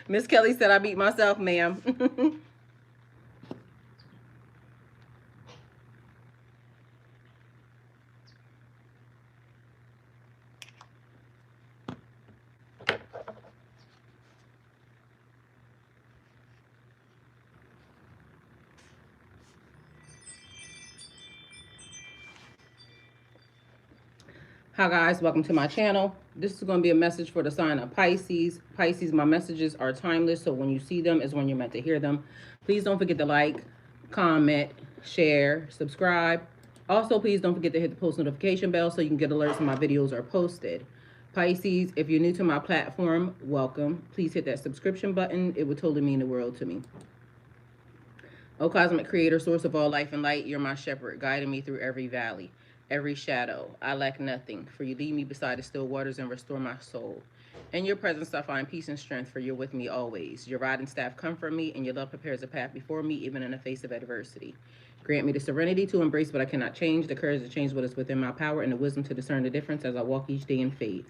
Miss Kelly said I beat myself, ma'am. Hi guys, welcome to my channel. This is going to be a message for the sign of Pisces. Pisces, my messages are timeless, so when you see them is when you're meant to hear them. Please don't forget to like, comment, share, subscribe. Also, please don't forget to hit the post notification bell so you can get alerts when my videos are posted. Pisces, if you're new to my platform, welcome. Please hit that subscription button. It would totally mean the world to me. O cosmic creator, source of all life and light, you're my shepherd, guiding me through every valley, every shadow. I lack nothing, for you lead me beside the still waters and restore my soul. In your presence I find peace and strength, for you're with me always. Your rod and staff comfort me, and your love prepares a path before me, even in the face of adversity. Grant me the serenity to embrace what I cannot change, the courage to change what is within my power, and the wisdom to discern the difference as I walk each day in faith.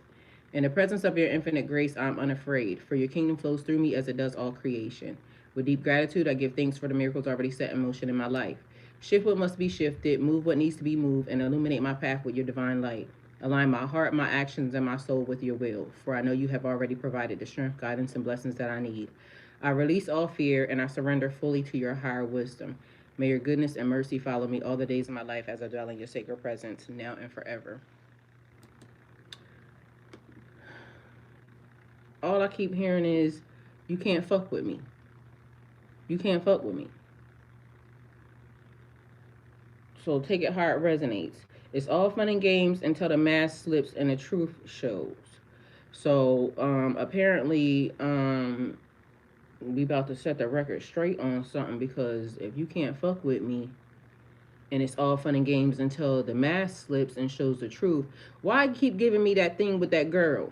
In the presence of your infinite grace, I am unafraid, for your kingdom flows through me as it does all creation. With deep gratitude, I give thanks for the miracles already set in motion in my life. Shift what must be shifted, move what needs to be moved, and illuminate my path with your divine light. Align my heart, my actions, and my soul with your will, for I know you have already provided the strength, guidance, and blessings that I need. I release all fear, and I surrender fully to your higher wisdom. May your goodness and mercy follow me all the days of my life as I dwell in your sacred presence, now and forever. All I keep hearing is, you can't fuck with me. You can't fuck with me. So take it how it resonates. It's all fun and games until the mask slips and the truth shows. So apparently we about to set the record straight on something, because if you can't fuck with me and it's all fun and games until the mask slips and shows the truth, why keep giving me that thing with that girl?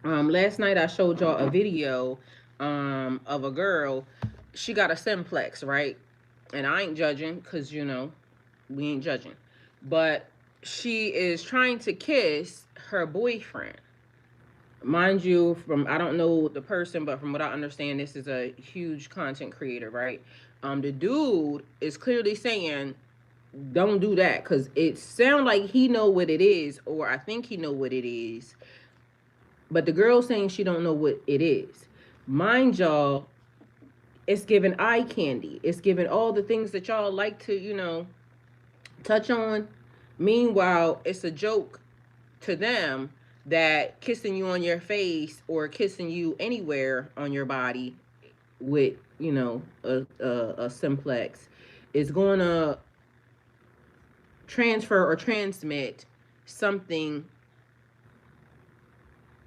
Last night I showed y'all a video of a girl. She got a simplex, right? And I ain't judging, because we ain't judging, but she is trying to kiss her boyfriend. Mind you, from, I don't know the person, but from what I understand, this is a huge content creator, right? The dude is clearly saying, don't do that, because it sounds like he know what it is, or I think he know what it is, but the girl saying she don't know what it is. Mind y'all, it's giving eye candy. It's giving all the things that y'all like to, touch on. Meanwhile, it's a joke to them that kissing you on your face or kissing you anywhere on your body with, a simplex is going to transfer or transmit something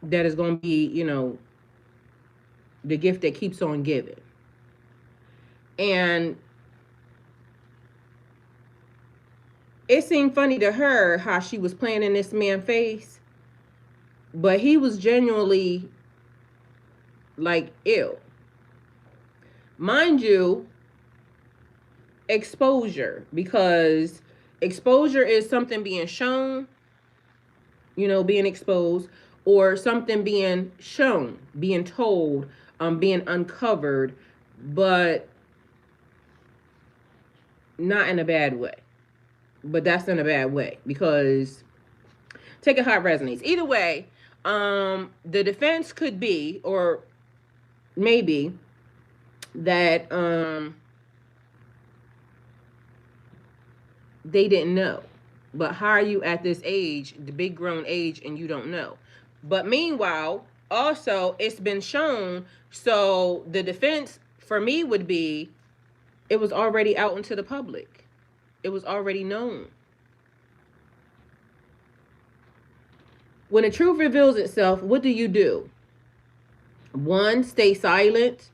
that is going to be, the gift that keeps on giving. And it seemed funny to her how she was playing in this man's face, but he was genuinely like ill. Mind you, exposure, because exposure is something being shown, being exposed, or something being shown, being told, being uncovered, but not in a bad way. But that's in a bad way, because take it how it resonates. Either way, the defense could be, or maybe, that they didn't know. But how are you at this age, the big grown age, and you don't know? But meanwhile, also, it's been shown. So the defense for me would be, it was already out into the public. It was already known. When the truth reveals itself, what do? 1, stay silent.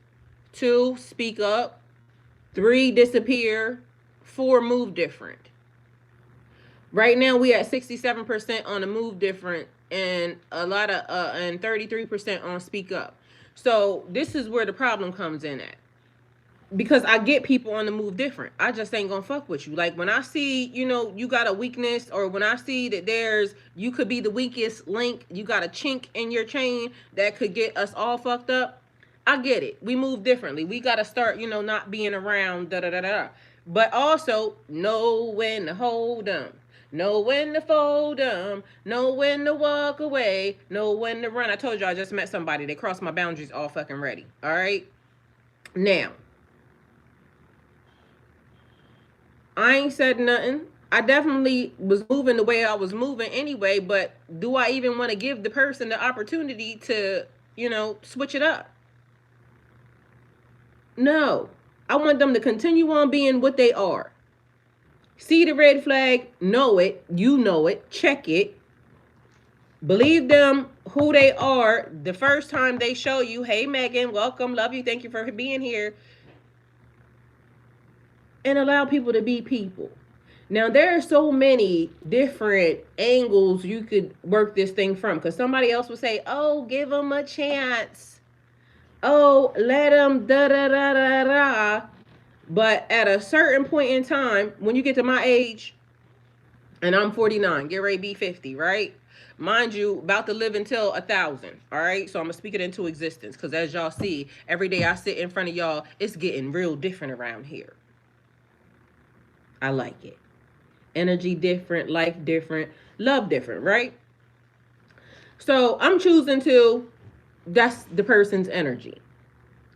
2, speak up. 3, disappear. 4, move different. Right now we at 67% on the move different, and a lot of and 33% on speak up. So this is where the problem comes in at. because I get people on the move different. I just ain't gonna fuck with you. Like when I see, you got a weakness, or when I see that you could be the weakest link, you got a chink in your chain that could get us all fucked up. I get it. We move differently. We gotta start, not being around da da da da. But also know when to hold them. Know when to fold them. Know when to walk away. Know when to run. I told you I just met somebody. They crossed my boundaries all fucking ready. All right. Now, I ain't said nothing. I definitely was moving the way I was moving anyway, but do I even want to give the person the opportunity to, switch it up? No. I want them to continue on being what they are. See the red flag, know it, check it. Believe them who they are the first time they show you, hey Megan, welcome, love you, thank you for being here. And allow people to be people. Now, there are so many different angles you could work this thing from, because somebody else would say, oh, give them a chance. Oh, let them da da da da da. But at a certain point in time, when you get to my age, and I'm 49, get ready to be 50, right? Mind you, about to live until 1,000, all right? So I'm going to speak it into existence, because as y'all see, every day I sit in front of y'all, it's getting real different around here. I like it. Energy different, life different, love different, right? So I'm choosing to, that's the person's energy.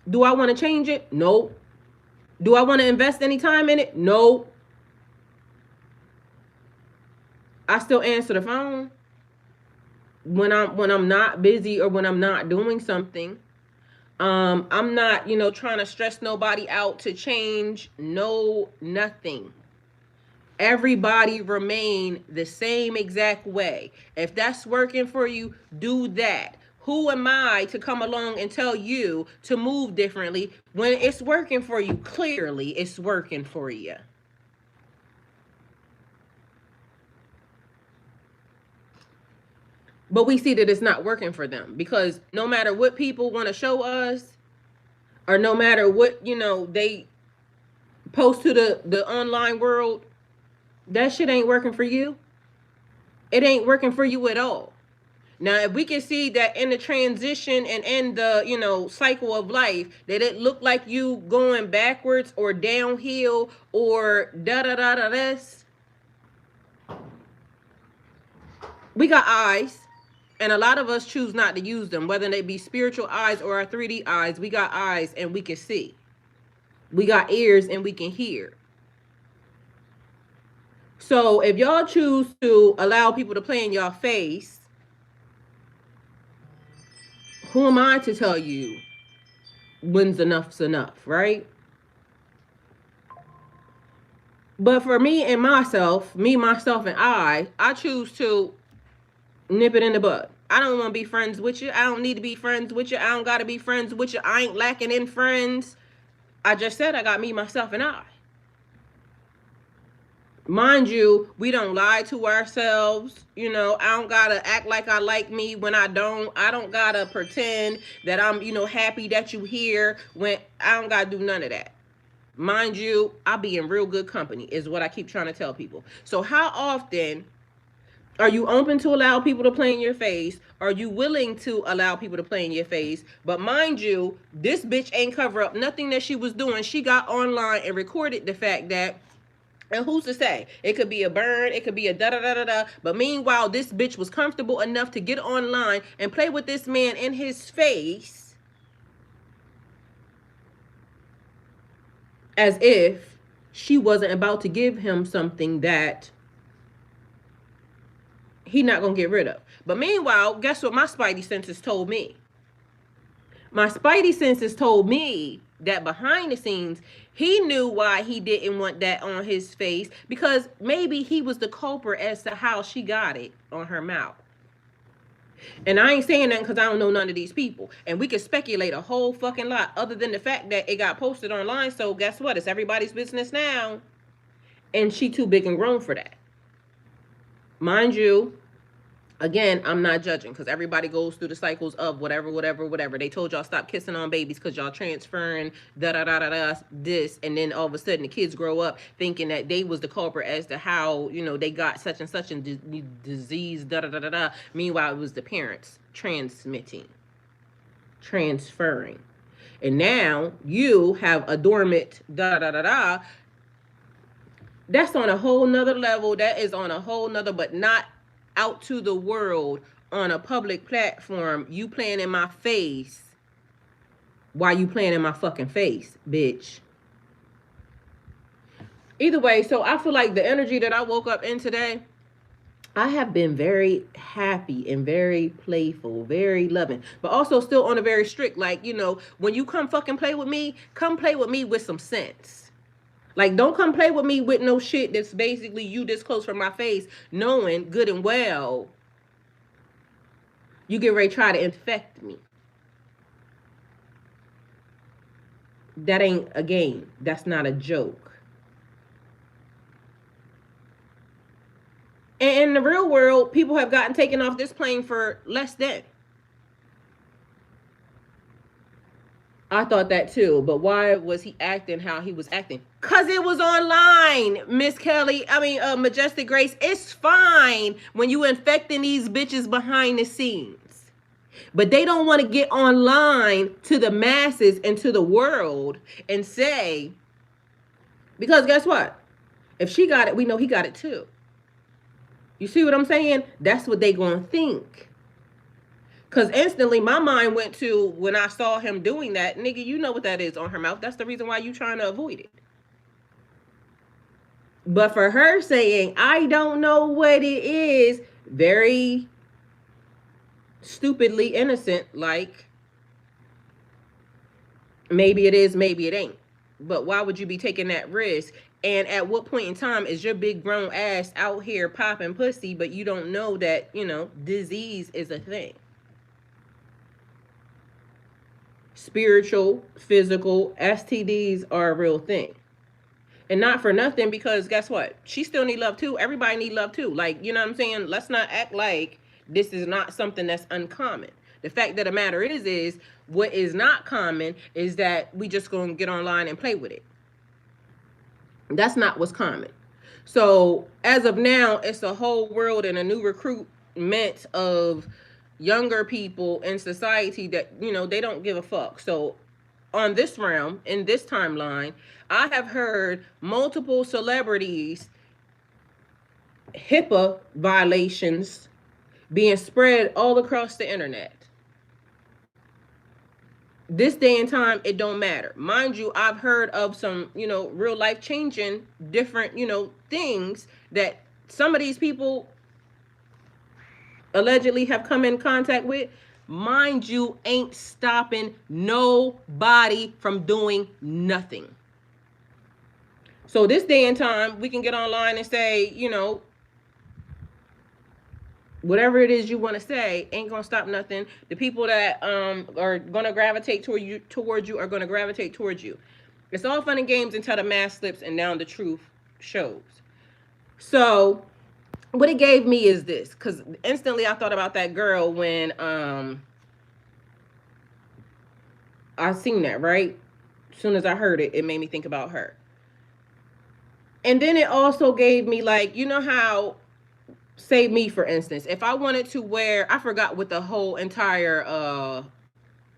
Do I want to change it? No. Do I want to invest any time in it? No. I still answer the phone when I'm not busy or when I'm not doing something. I'm not, trying to stress nobody out to change. No, nothing. Everybody remain the same exact way. If that's working for you, do that. Who am I to come along and tell you to move differently when it's working for you? Clearly, it's working for you. But we see that it's not working for them, because no matter what people want to show us, or no matter what, they post to the online world, that shit ain't working for you. It ain't working for you at all. Now, if we can see that in the transition and in the, cycle of life, that it looked like you going backwards or downhill or da da da da this, we got eyes, and a lot of us choose not to use them, whether they be spiritual eyes or our 3D eyes. We got eyes and we can see. We got ears and we can hear. So if y'all choose to allow people to play in your face, who am I to tell you when's enough's enough, right? But for me and myself, and I choose to nip it in the bud. I don't want to be friends with you. I don't need to be friends with you. I don't got to be friends with you. I ain't lacking in friends. I just said I got me, myself, and I. Mind you, we don't lie to ourselves. I don't gotta act like I like me when I don't. I don't gotta pretend that I'm, happy that you here when I don't gotta do none of that. Mind you, I'll be in real good company, is what I keep trying to tell people. So how often are you open to allow people to play in your face? Are you willing to allow people to play in your face? But mind you, this bitch ain't cover up nothing that she was doing. She got online and recorded the fact that, and who's to say? It could be a burn, it could be a da da da da da. But meanwhile, this bitch was comfortable enough to get online and play with this man in his face as if she wasn't about to give him something that he not gonna get rid of. But meanwhile, guess what my spidey senses told me? My spidey senses told me that behind the scenes, he knew why he didn't want that on his face, because maybe he was the culprit as to how she got it on her mouth. And I ain't saying that because I don't know none of these people. And we could speculate a whole fucking lot, other than the fact that it got posted online. So guess what? It's everybody's business now. And she too big and grown for that. Mind you, Again, I'm not judging because everybody goes through the cycles of whatever, whatever, whatever. They told y'all stop kissing on babies because y'all transferring da da da da da this, and then all of a sudden the kids grow up thinking that they was the culprit as to how they got such and such a disease da da da da da. Meanwhile, it was the parents transferring, and now you have a dormant da da da da. That's on a whole nother level. That is on a whole nother, but not out to the world on a public platform. You playing in my face. Why you playing in my fucking face, bitch? Either way, so I feel like the energy that I woke up in today, I have been very happy and very playful, very loving, but also still on a very strict, like, when you come fucking play with me, come play with me with some sense. Like, don't come play with me with no shit that's basically you this close from my face, knowing good and well you get ready to try to infect me. That ain't a game. That's not a joke. And in the real world, people have gotten taken off this plane for less than. I thought that too, but why was he acting how he was acting? Cause it was online, Miss Kelly. I mean, Majestic Grace. It's fine when you infecting these bitches behind the scenes, but they don't want to get online to the masses and to the world and say, because guess what? If she got it, we know he got it too. You see what I'm saying? That's what they gonna think. Because instantly my mind went to when I saw him doing that. Nigga, you know what that is on her mouth. That's the reason why you trying to avoid it. But for her saying, I don't know what it is, very stupidly innocent, like, maybe it is, maybe it ain't. But why would you be taking that risk? And at what point in time is your big grown ass out here popping pussy, but you don't know that, disease is a thing? Spiritual, physical, STDs are a real thing. And not for nothing, because guess what? She still need love too. Everybody need love too. Like, you know what I'm saying? Let's not act like this is not something that's uncommon. The fact of the matter is what is not common is that we just gonna get online and play with it. That's not what's common. So as of now, it's a whole world and a new recruitment of younger people in society that, they don't give a fuck. So on this realm, in this timeline, I have heard multiple celebrities HIPAA violations being spread all across the internet. This day and time, it don't matter. Mind you, I've heard of some, real life changing different, things that some of these people allegedly have come in contact with. Mind you, ain't stopping nobody from doing nothing. So this day and time, we can get online and say, whatever it is you want to say ain't gonna stop nothing. The people that are gonna gravitate towards you are gonna gravitate towards you. It's all fun and games until the mask slips and now the truth shows. So what it gave me is this, because instantly I thought about that girl when I seen that, right? As soon as I heard it, it made me think about her. And then it also gave me, like, how, say me for instance, if I wanted to wear, I forgot what the whole entire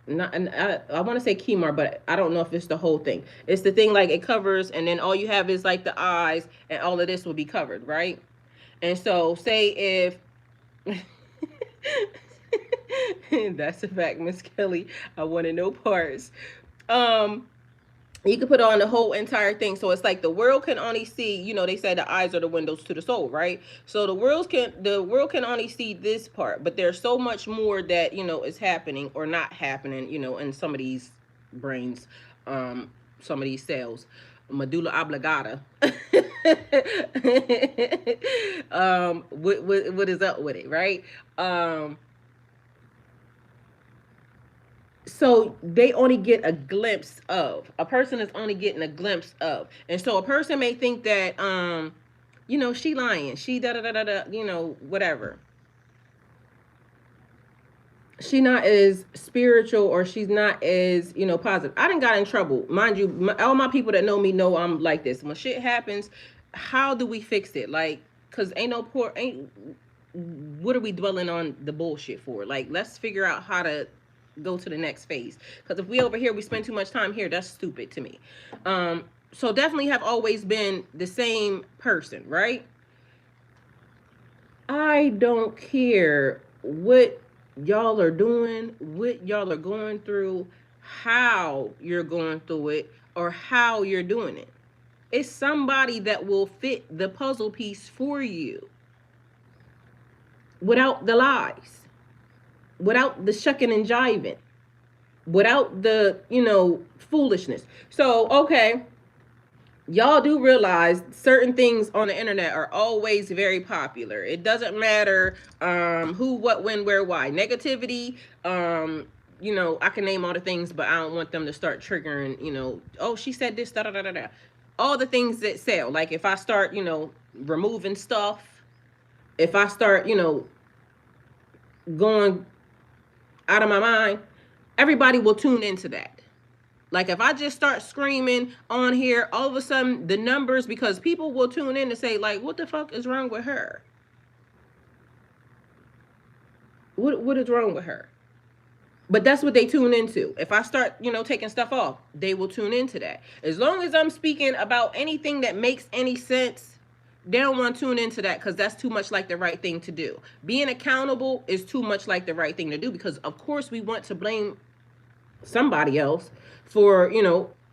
not, and I want to say Kemar, but I don't know if it's the whole thing. It's the thing like it covers, and then all you have is like the eyes, and all of this will be covered, right? And so, say if that's a fact, Miss Kelly. I wanted no parts. You can put on the whole entire thing, so it's like the world can only see, they say the eyes are the windows to the soul, right? So the world can only see this part, but there's so much more that is happening or not happening, in some of these brains, some of these cells, medulla oblongata. What is up with it, right? So they only get a glimpse of, a person is only getting a glimpse of, and so a person may think that she lying, she da da da da da, whatever. she not as spiritual, or she's not as, positive. I done got in trouble, mind you. All my people that know me know I'm like this. When shit happens, how do we fix it? Like, cause ain't no poor ain't. What are we dwelling on the bullshit for? Like, let's figure out how to go to the next phase. Because if we over here, we spend too much time here. That's stupid to me. So definitely have always been the same person, right? I don't care what y'all are doing, what y'all are going through, how you're going through it, or how you're doing it. It's somebody that will fit the puzzle piece for you without the lies, without the shucking and jiving, without the, foolishness. So, okay, y'all do realize certain things on the internet are always very popular. It doesn't matter who, what, when, where, why. Negativity, I can name all the things, but I don't want them to start triggering, oh, she said this, da da da da da. All the things that sell. Like if I start, removing stuff, if I start, going out of my mind, everybody will tune into that. Like if I just start screaming on here, all of a sudden the numbers, because people will tune in to say, like, what the fuck is wrong with her? What is wrong with her? But that's what they tune into. If I start, taking stuff off, they will tune into that. As long as I'm speaking about anything that makes any sense, they don't want to tune into that, because that's too much like the right thing to do. Being accountable is too much like the right thing to do, because of course we want to blame somebody else for,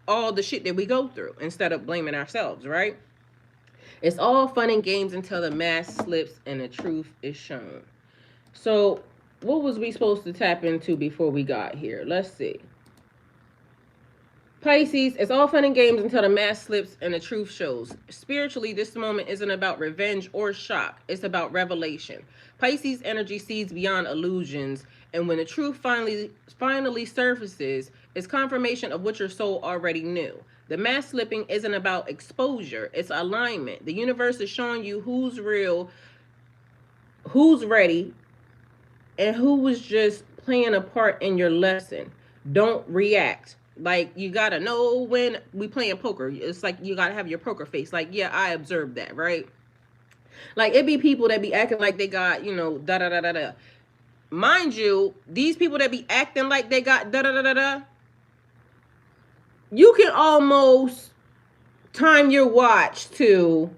all the shit that we go through instead of blaming ourselves, right? It's all fun and games until the mask slips and the truth is shown. So, what was we supposed to tap into before we got here? Let's see. Pisces, it's all fun and games until the mask slips and the truth shows. Spiritually, this moment isn't about revenge or shock. It's about revelation. Pisces energy sees beyond illusions, and when the truth finally surfaces, it's confirmation of what your soul already knew. The mask slipping isn't about exposure, it's alignment. The universe is showing you who's real, who's ready, and who was just playing a part in your lesson. Don't react. Like, you gotta know when we playing poker. It's like you gotta have your poker face. Like, yeah, I observed that, right? Like, it be people that be acting like they got, da da da da da. Mind you, these people that be acting like they got da da da da da, you can almost time your watch to,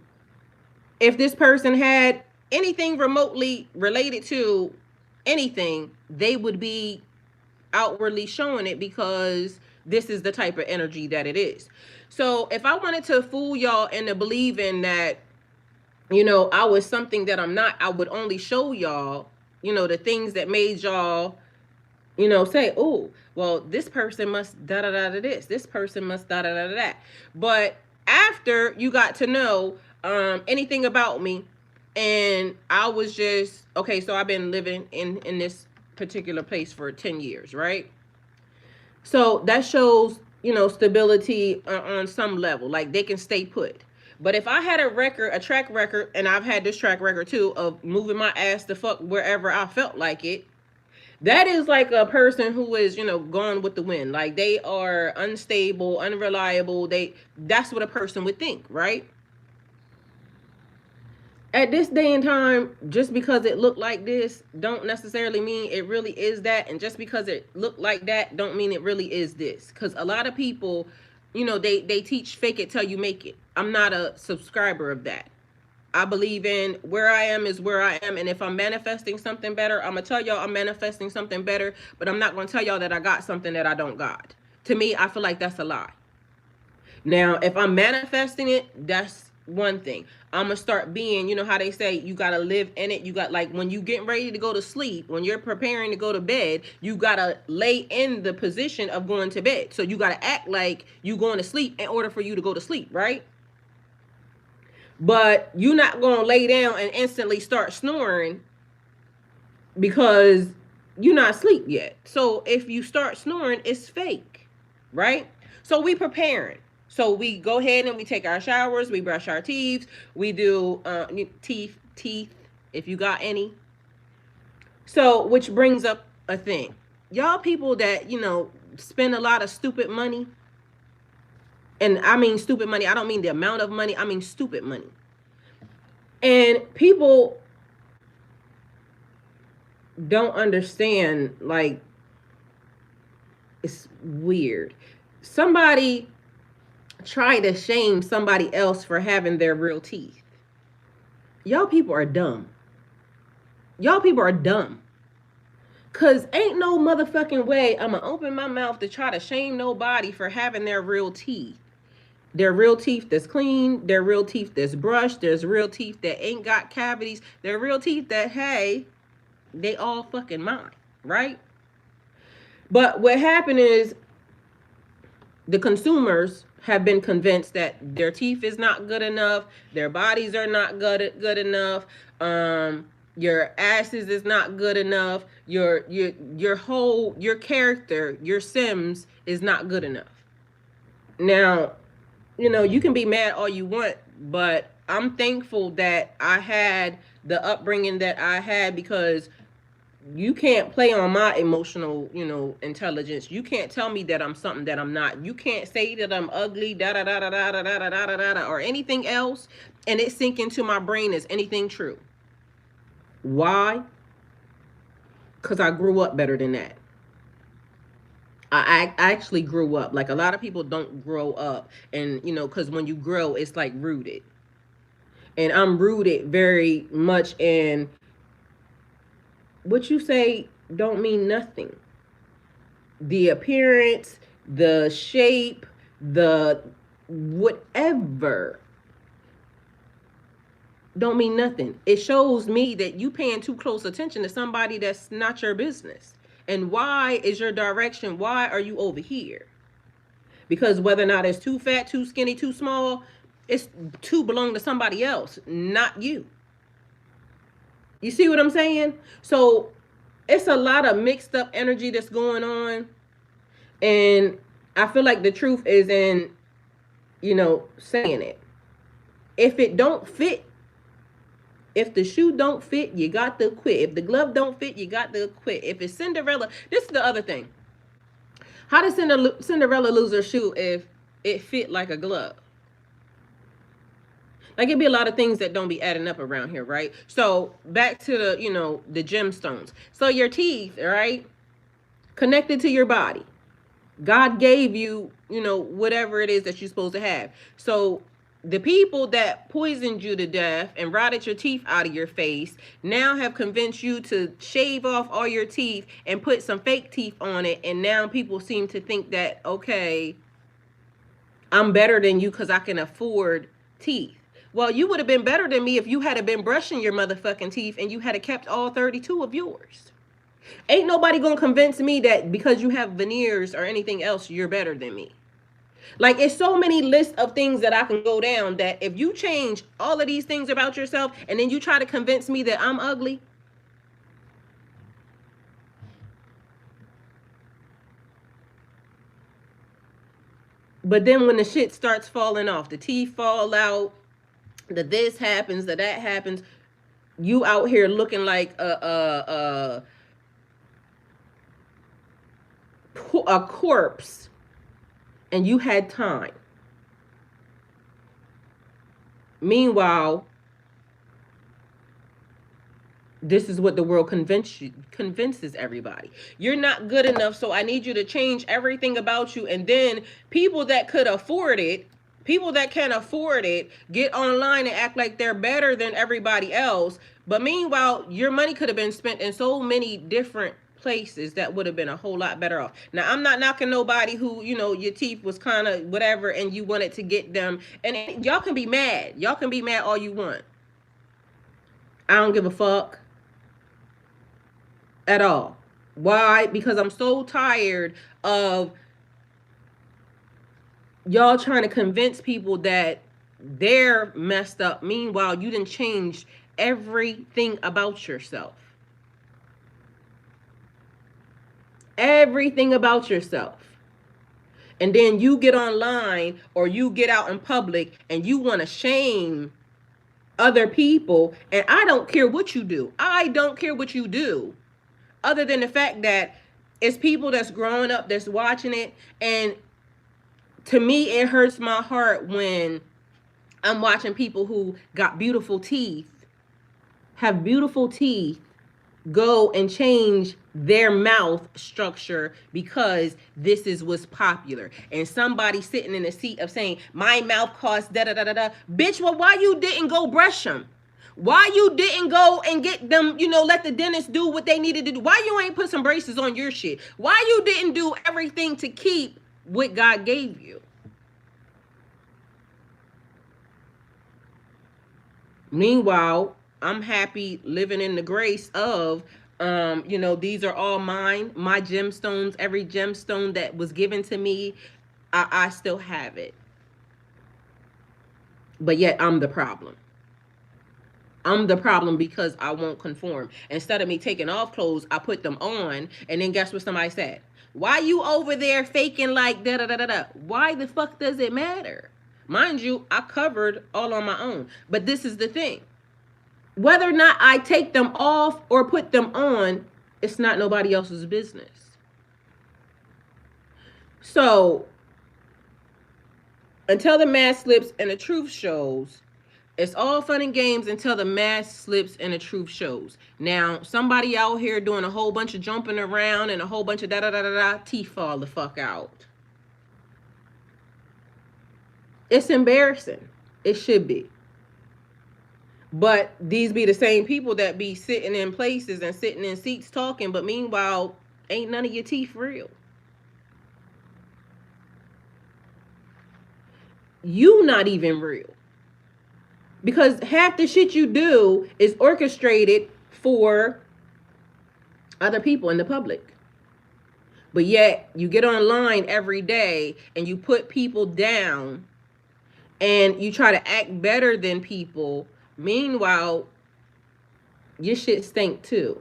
if this person had anything remotely related to anything, they would be outwardly showing it, because this is the type of energy that it is. So if I wanted to fool y'all into believing that, I was something that I'm not, I would only show y'all, the things that made y'all, say, oh, well, this person must da da da da this person must da da da da that. But after you got to know anything about me, and I was just, okay, so I've been living in this particular place for 10 years, right? So that shows, stability on some level. Like, they can stay put. But if I had a track record, and I've had this track record too, of moving my ass to fuck wherever I felt like it, that is like a person who is, gone with the wind. Like, they are unstable, unreliable. That's what a person would think, right? At this day and time, just because it looked like this don't necessarily mean it really is that, and just because it looked like that don't mean it really is this. Because a lot of people, they teach fake it till you make it. I'm not a subscriber of that. I believe in where I am is where I am, and if I'm manifesting something better, I'm gonna tell y'all I'm manifesting something better, but I'm not gonna tell y'all that I got something that I don't got. To me, I feel like that's a lie. Now, if I'm manifesting it, that's one thing. I'm gonna start being, how they say, you gotta live in it. You got, like, when you getting ready to go to sleep, when you're preparing to go to bed, you gotta lay in the position of going to bed. So you gotta act like you going to sleep in order for you to go to sleep, right? But you're not gonna lay down and instantly start snoring because you're not asleep yet. So if you start snoring, it's fake, right? So we preparing. So we go ahead and we take our showers, we brush our teeth, we do teeth, if you got any. So, which brings up a thing. Y'all people that, spend a lot of stupid money, and I mean stupid money, I don't mean the amount of money, I mean stupid money. And people don't understand, like, it's weird. Somebody try to shame somebody else for having their real teeth. Y'all people are dumb. Y'all people are dumb. Cause ain't no motherfucking way I'ma open my mouth to try to shame nobody for having their real teeth. Their real teeth that's clean, their real teeth that's brushed, there's real teeth that ain't got cavities, their real teeth that, hey, they all fucking mine, right? But what happened is the consumers have been convinced that their teeth is not good enough, their bodies are not good enough, your asses is not good enough, your whole your character, your Sims is not good enough. Now, you can be mad all you want, but I'm thankful that I had the upbringing that I had, because you can't play on my emotional, intelligence. You can't tell me that I'm something that I'm not. You can't say that I'm ugly, da da da da da da da da da da, or anything else, and it sink into my brain as anything true. Why? Because I grew up better than that. I actually grew up. Like, a lot of people don't grow up, and because when you grow, it's like rooted. And I'm rooted very much in what you say don't mean nothing. The appearance, the shape, the whatever don't mean nothing. It shows me that you paying too close attention to somebody that's not your business. And why is your direction? Why are you over here? Because whether or not it's too fat, too skinny, too small, it's to belong to somebody else, not you. You see what I'm saying? So it's a lot of mixed up energy that's going on. And I feel like the truth is in, saying it. If it don't fit, if the shoe don't fit, you got to quit. If the glove don't fit, you got to quit. If it's Cinderella, this is the other thing. How does Cinderella lose her shoe if it fit like a glove? Like, it'd be a lot of things that don't be adding up around here, right? So back to the gemstones. So your teeth, right, connected to your body. God gave you, whatever it is that you're supposed to have. So the people that poisoned you to death and rotted your teeth out of your face now have convinced you to shave off all your teeth and put some fake teeth on it. And now people seem to think that, okay, I'm better than you because I can afford teeth. Well, you would have been better than me if you had been brushing your motherfucking teeth and you had kept all 32 of yours. Ain't nobody gonna convince me that because you have veneers or anything else, you're better than me. Like, it's so many lists of things that I can go down that if you change all of these things about yourself and then you try to convince me that I'm ugly, but then when the shit starts falling off, the teeth fall out, the this happens, the that happens, you out here looking like a corpse, and you had time. Meanwhile, this is what the world convinces everybody. You're not good enough, so I need you to change everything about you. And then people that could afford it, people that can afford it, get online and act like they're better than everybody else. But meanwhile, your money could have been spent in so many different places that would have been a whole lot better off. Now, I'm not knocking nobody who, your teeth was kind of whatever and you wanted to get them. And y'all can be mad. Y'all can be mad all you want. I don't give a fuck at all. Why? Because I'm so tired of y'all trying to convince people that they're messed up. Meanwhile, you didn't change everything about yourself. Everything about yourself. And then you get online or you get out in public and you want to shame other people. And I don't care what you do. I don't care what you do. other than the fact that it's people that's growing up that's watching it. And to me, it hurts my heart when I'm watching people who got beautiful teeth, have beautiful teeth, go and change their mouth structure because this is what's popular. And somebody sitting in the seat of saying, my mouth costs da da da da da. Bitch, well, why you didn't go brush them? Why you didn't go and get them, let the dentist do what they needed to do? Why you ain't put some braces on your shit? Why you didn't do everything to keep what God gave you? Meanwhile, I'm happy living in the grace of, these are all mine, my gemstones. Every gemstone that was given to me, I still have it. But yet I'm the problem. I'm the problem because I won't conform. Instead of me taking off clothes, I put them on. And then guess what somebody said? Why you over there faking like da da da da da? Why the fuck does it matter? Mind you, I covered all on my own. But this is the thing. Whether or not I take them off or put them on, it's not nobody else's business. So until the mask slips and the truth shows, it's all fun and games until the mask slips and the truth shows. Now, somebody out here doing a whole bunch of jumping around and a whole bunch of da da da da da, teeth fall the fuck out. It's embarrassing. It should be. But these be the same people that be sitting in places and sitting in seats talking, but meanwhile, ain't none of your teeth real. You not even real. Because half the shit you do is orchestrated for other people in the public. But yet you get online every day and you put people down and you try to act better than people. Meanwhile, your shit stink too.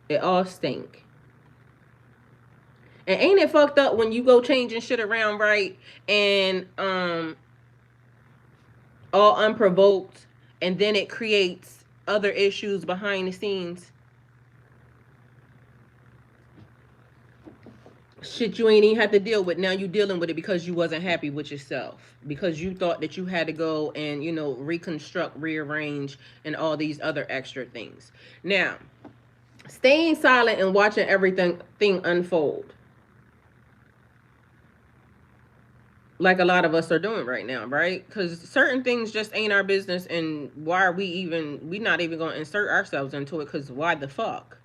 It all stink. And ain't it fucked up when you go changing shit around, right? And all unprovoked, and then it creates other issues behind the scenes. Shit you ain't even have to deal with. Now you dealing with it because you wasn't happy with yourself. Because you thought that you had to go and, reconstruct, rearrange, and all these other extra things. Now, staying silent and watching everything unfold. Like a lot of us are doing right now, right? Because certain things just ain't our business, and why are we not even going to insert ourselves into it? Because why the fuck?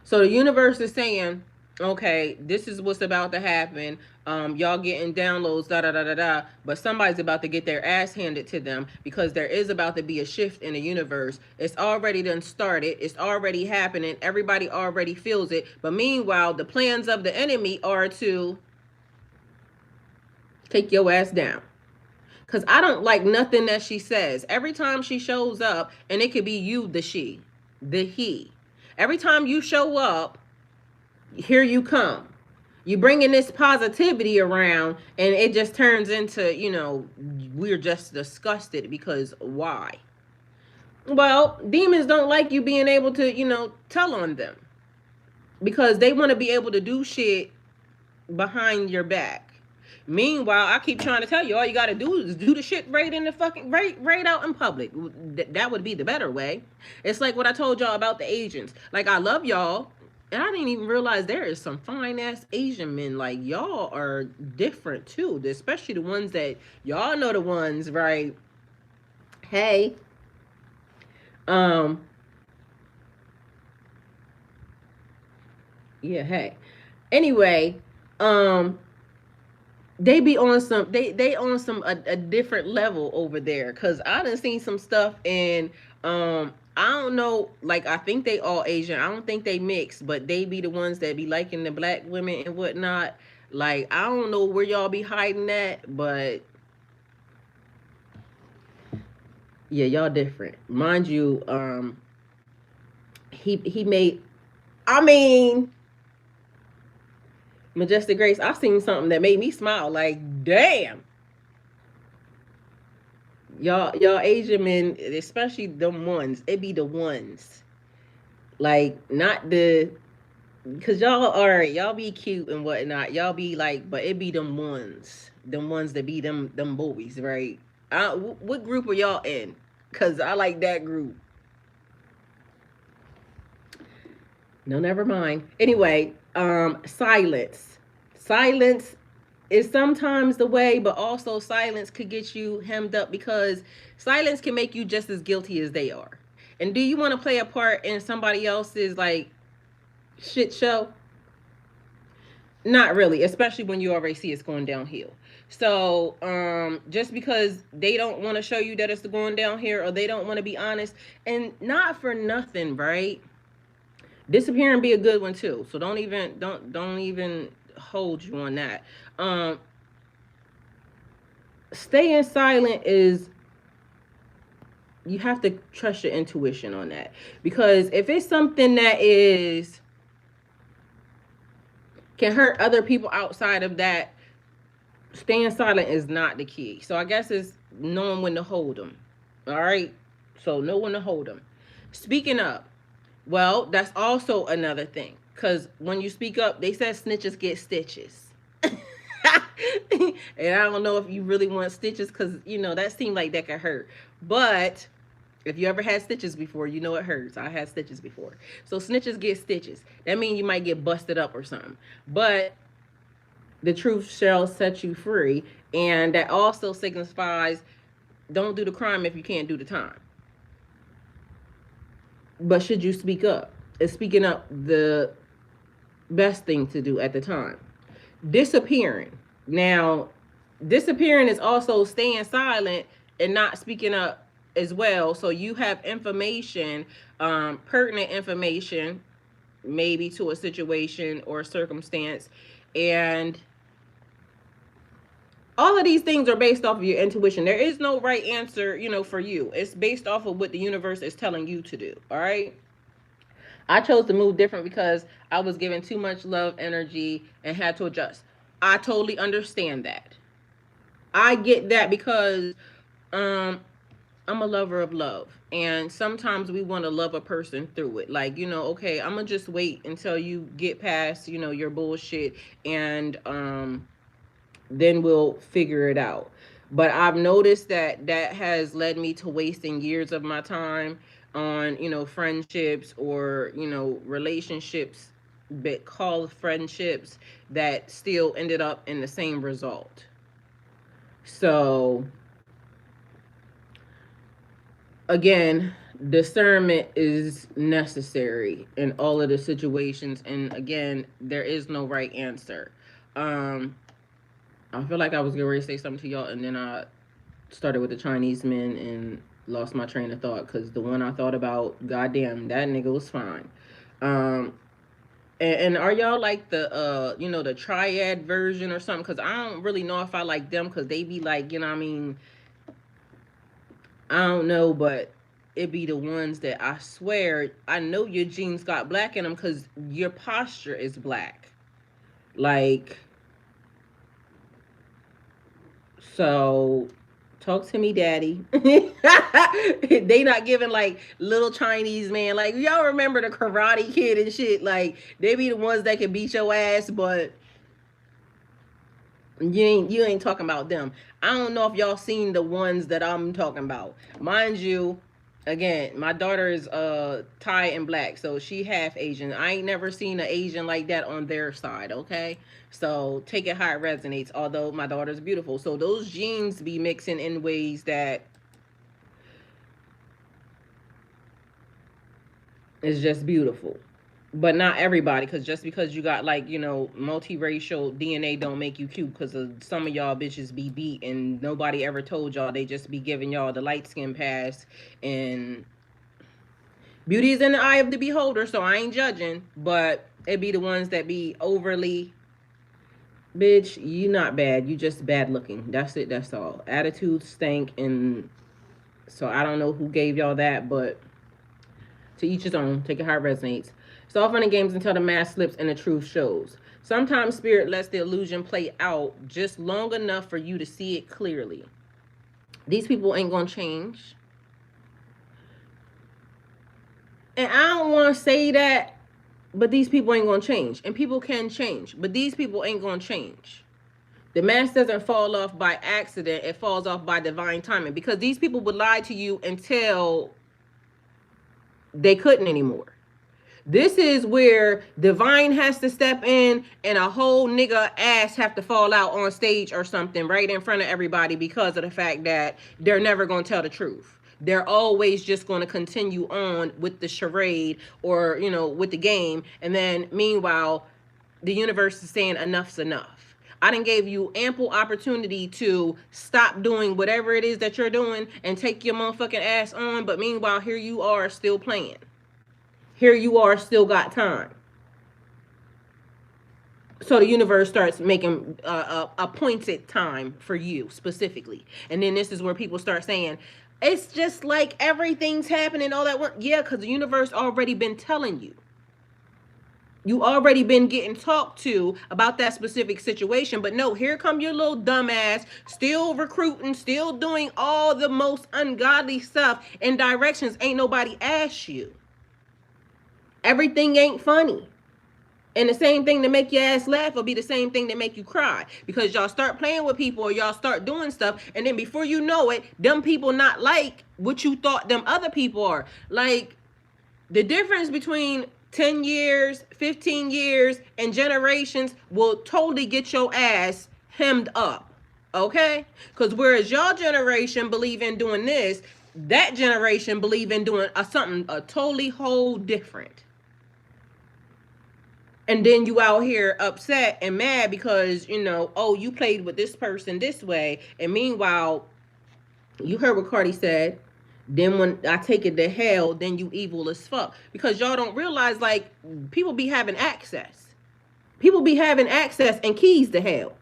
So the universe is saying, okay, this is what's about to happen. Y'all getting downloads, da da da da da. But somebody's about to get their ass handed to them because there is about to be a shift in the universe. It's already done started. It's already happening. Everybody already feels it. But meanwhile, the plans of the enemy are to take your ass down. Because I don't like nothing that she says. Every time she shows up, and it could be you, the she, the he. Every time you show up, here you come. You bringing this positivity around, and it just turns into, we're just disgusted because why? Well, demons don't like you being able to, tell on them. Because they want to be able to do shit behind your back. Meanwhile, I keep trying to tell you, all you got to do is do the shit right in the fucking right out in public. That would be the better way. It's like what I told y'all about the Asians. Like, I love y'all, and I didn't even realize there is some fine ass Asian men. Like, y'all are different too, especially the ones that y'all know, the ones, right? Hey, yeah, hey. Anyway, they be on some they on some a different level over there, because I done seen some stuff, and I don't know, like, I think they all Asian. I don't think they mix, but they be the ones that be liking the black women and whatnot. Like, I don't know where y'all be hiding that, but yeah, y'all different, mind you. He made, I mean, Majestic Grace, I seen something that made me smile. Like, damn. Y'all Asian men, especially them ones, it be the ones. Like, not the, because y'all, all right, y'all be cute and whatnot. Y'all be like, but it be them ones that be them boys, right? What group are y'all in? Because I like that group. No, never mind. Anyway, silence. Silence is sometimes the way, but also silence could get you hemmed up because silence can make you just as guilty as they are. And do you want to play a part in somebody else's like shit show? Not really, especially when you already see it's going downhill. So, just because they don't want to show you that it's going down here, or they don't want to be honest, and not for nothing, right? Disappearing be a good one too. So don't even hold you on that. Um, Staying silent is, you have to trust your intuition on that, because if it's something that is can hurt other people outside of that, staying silent is not the key. So I guess it's knowing when to hold them. All right. So know when to hold them. Speaking up. Well, that's also another thing. Because when you speak up, they said snitches get stitches. And I don't know if you really want stitches because, that seemed like that could hurt. But if you ever had stitches before, you know it hurts. I had stitches before. So snitches get stitches. That means you might get busted up or something. But the truth shall set you free. And that also signifies, don't do the crime if you can't do the time. But should you speak up? Is speaking up the best thing to do at the time? Disappearing. Now, disappearing is also staying silent and not speaking up as well. So you have information, pertinent information, maybe to a situation or circumstance, and all of these things are based off of your intuition. There is no right answer, for you. It's based off of what the universe is telling you to do. All right. I chose to move different because I was given too much love energy and had to adjust. I totally understand that. I get that because um I'm a lover of love. And sometimes we want to love a person through it. Like, okay, I'm gonna just wait until you get past, your bullshit, and then we'll figure it out. But I've noticed that that has led me to wasting years of my time on, friendships or, relationships, but called friendships, that still ended up in the same result. So, again, discernment is necessary in all of the situations. And again, there is no right answer. Um, I feel like I was getting ready to say something to y'all, and then I started with the Chinese men and lost my train of thought because the one I thought about, goddamn, that nigga was fine. Um, and are y'all like the the triad version or something? Because I don't really know if I like them because they be like, what I mean, I don't know, but it be the ones that I swear I know your genes got black in them because your posture is black. Like, so talk to me, daddy. They not giving like little Chinese man. Like, y'all remember the Karate Kid and shit. Like, they be the ones that can beat your ass, but you ain't talking about them. I don't know if y'all seen the ones that I'm talking about. Mind you, again, my daughter is Thai and black, so she half Asian. I ain't never seen an Asian like that on their side, okay? So take it how it resonates, although my daughter's beautiful. So those genes be mixing in ways that is just beautiful. But not everybody, because just because you got like, multiracial DNA don't make you cute, because some of y'all bitches be beat and nobody ever told y'all. They just be giving y'all the light skin pass. And beauty is in the eye of the beholder, so I ain't judging, but it be the ones that be overly, bitch, you not bad, you just bad looking. That's it, that's all. Attitudes stink. And so I don't know who gave y'all that, but to each his own. Take it how it resonates. It's all fun and games until the mask slips and the truth shows. Sometimes spirit lets the illusion play out just long enough for you to see it clearly. These people ain't gonna change. And I don't want to say that, but these people ain't going to change. And people can change, but these people ain't going to change. The mask doesn't fall off by accident. It falls off by divine timing, because these people would lie to you until they couldn't anymore. This is where divine has to step in and a whole nigga ass have to fall out on stage or something right in front of everybody, because of the fact that they're never going to tell the truth. They're always just going to continue on with the charade, or, with the game. And then meanwhile, the universe is saying enough's enough. I done gave you ample opportunity to stop doing whatever it is that you're doing and take your motherfucking ass on. But meanwhile, here you are still playing. Here you are still got time. So the universe starts making appointed time for you specifically. And then this is where people start saying, it's just like everything's happening all that once. Yeah, because the universe already been telling you. You already been getting talked to about that specific situation. But no, here come your little dumbass, still recruiting, still doing all the most ungodly stuff in directions ain't nobody asked you. Everything ain't funny. And the same thing that make your ass laugh will be the same thing that make you cry. Because y'all start playing with people, or y'all start doing stuff, and then before you know it, them people not like what you thought them other people are. Like, the difference between 10 years, 15 years, and generations will totally get your ass hemmed up. Okay? Because whereas y'all generation believe in doing this, that generation believe in doing something a totally whole different. And then you out here upset and mad because, oh, you played with this person this way. And meanwhile, you heard what Cardi said. Then when I take it to hell, then you evil as fuck. Because y'all don't realize, like, people be having access. People be having access and keys to hell.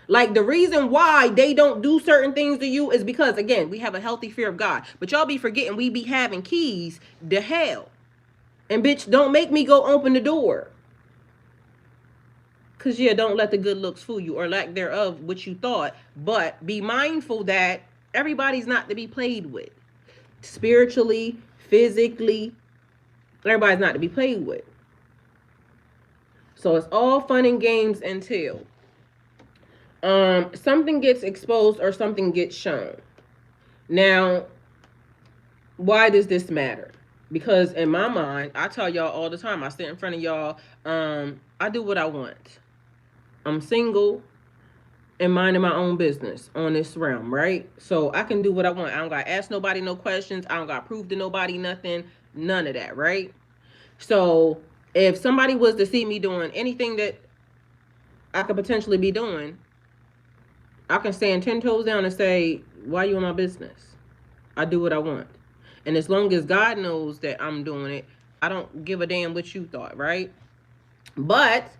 Like, the reason why they don't do certain things to you is because, again, we have a healthy fear of God. But y'all be forgetting we be having keys to hell. And bitch, don't make me go open the door. Because, yeah, don't let the good looks fool you, or lack thereof, what you thought. But be mindful that everybody's not to be played with. Spiritually, physically, everybody's not to be played with. So it's all fun and games until something gets exposed or something gets shown. Now, why does this matter? Because in my mind, I tell y'all all the time, I sit in front of y'all, I do what I want. I'm single and minding my own business on this realm, right? So I can do what I want. I don't got to ask nobody no questions. I don't got to prove to nobody nothing. None of that, right? So if somebody was to see me doing anything that I could potentially be doing, I can stand 10 toes down and say, why you in my business? I do what I want. And as long as God knows that I'm doing it, I don't give a damn what you thought, right? But